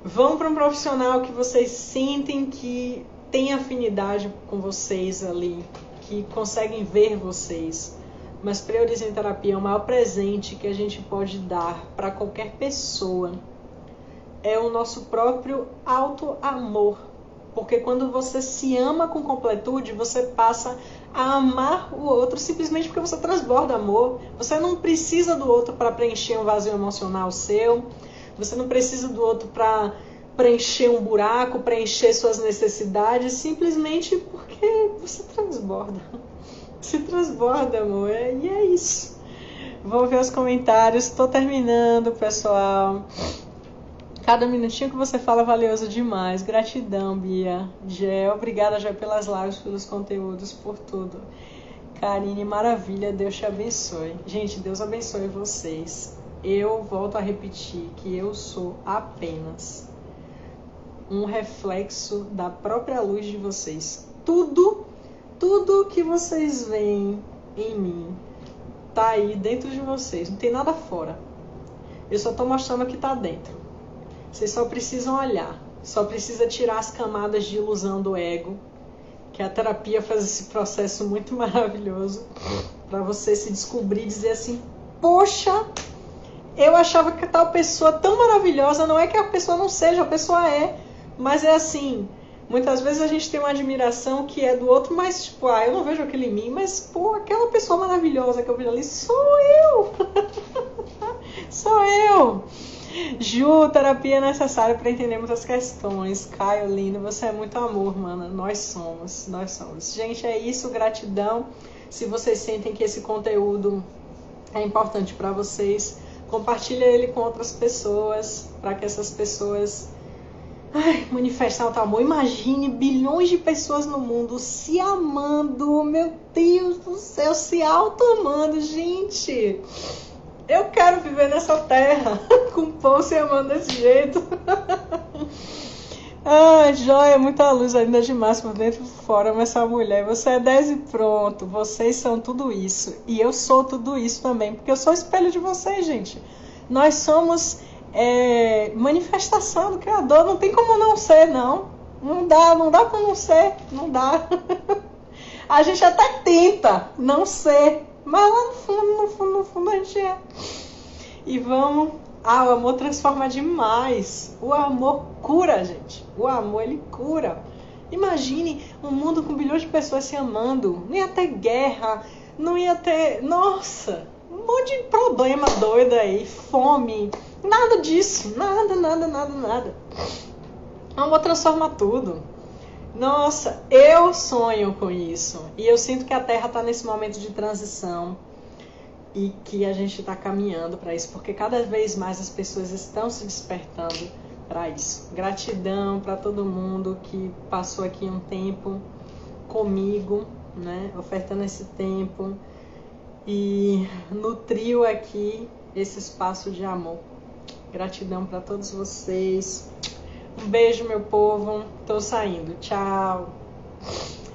Vão para um profissional que vocês sentem que tem afinidade com vocês ali, que conseguem ver vocês. Mas priorizem terapia. É o maior presente que a gente pode dar para qualquer pessoa. É o nosso próprio auto-amor. Porque quando você se ama com completude, você passa a amar o outro simplesmente porque você transborda amor. Você não precisa do outro para preencher um vazio emocional seu. Você não precisa do outro para preencher um buraco, preencher suas necessidades, simplesmente porque você transborda. Se transborda, amor. E é isso. Vou ver os comentários. Estou terminando, pessoal. Cada minutinho que você fala é valioso demais. Gratidão, Bia. Gé, obrigada, Gé, pelas lives, pelos conteúdos, por tudo. Karine, maravilha. Deus te abençoe. Gente, Deus abençoe vocês. Eu volto a repetir que eu sou apenas um reflexo da própria luz de vocês. Tudo que vocês veem em mim tá aí dentro de vocês. Não tem nada fora. Eu só tô mostrando o que tá dentro. Vocês só precisam olhar. Só precisa tirar as camadas de ilusão do ego. Que a terapia faz esse processo muito maravilhoso. Pra você se descobrir e dizer assim: poxa, eu achava que tal pessoa tão maravilhosa. Não é que a pessoa não seja, a pessoa é. Mas é assim, muitas vezes a gente tem uma admiração que é do outro, mas tipo, eu não vejo aquilo em mim, mas pô, aquela pessoa maravilhosa que eu vejo ali, sou eu! Sou eu! Ju, terapia é necessária para entender muitas questões. Caio, lindo, você é muito amor, mana. Nós somos. Gente, é isso, gratidão. Se vocês sentem que esse conteúdo é importante para vocês, compartilha ele com outras pessoas, para que essas pessoas manifestar o amor. Imagine bilhões de pessoas no mundo se amando, meu Deus do céu, se auto-amando, gente. Eu quero viver nessa terra com o povo se amando desse jeito. Joia, muita luz ainda demais por dentro e por fora, mas essa mulher, você é 10 e pronto. Vocês são tudo isso. E eu sou tudo isso também, porque eu sou espelho de vocês, gente. Nós somos manifestação do Criador, não tem como não ser, não. Não dá pra não ser, não dá. A gente até tenta não ser, mas lá no fundo a gente é. E vamos... o amor transforma demais. O amor cura, gente. O amor, ele cura. Imagine um mundo com bilhões de pessoas se amando. Não ia ter guerra, não ia ter... Nossa, um monte de problema doido aí, fome... Nada disso, nada. O amor transforma tudo. Nossa, eu sonho com isso. E eu sinto que a Terra está nesse momento de transição e que a gente está caminhando para isso, porque cada vez mais as pessoas estão se despertando para isso. Gratidão para todo mundo que passou aqui um tempo comigo, né, ofertando esse tempo e nutriu aqui esse espaço de amor. Gratidão para todos vocês. Um beijo, meu povo. Tô saindo. Tchau.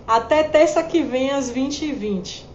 Até terça que vem às 20h20.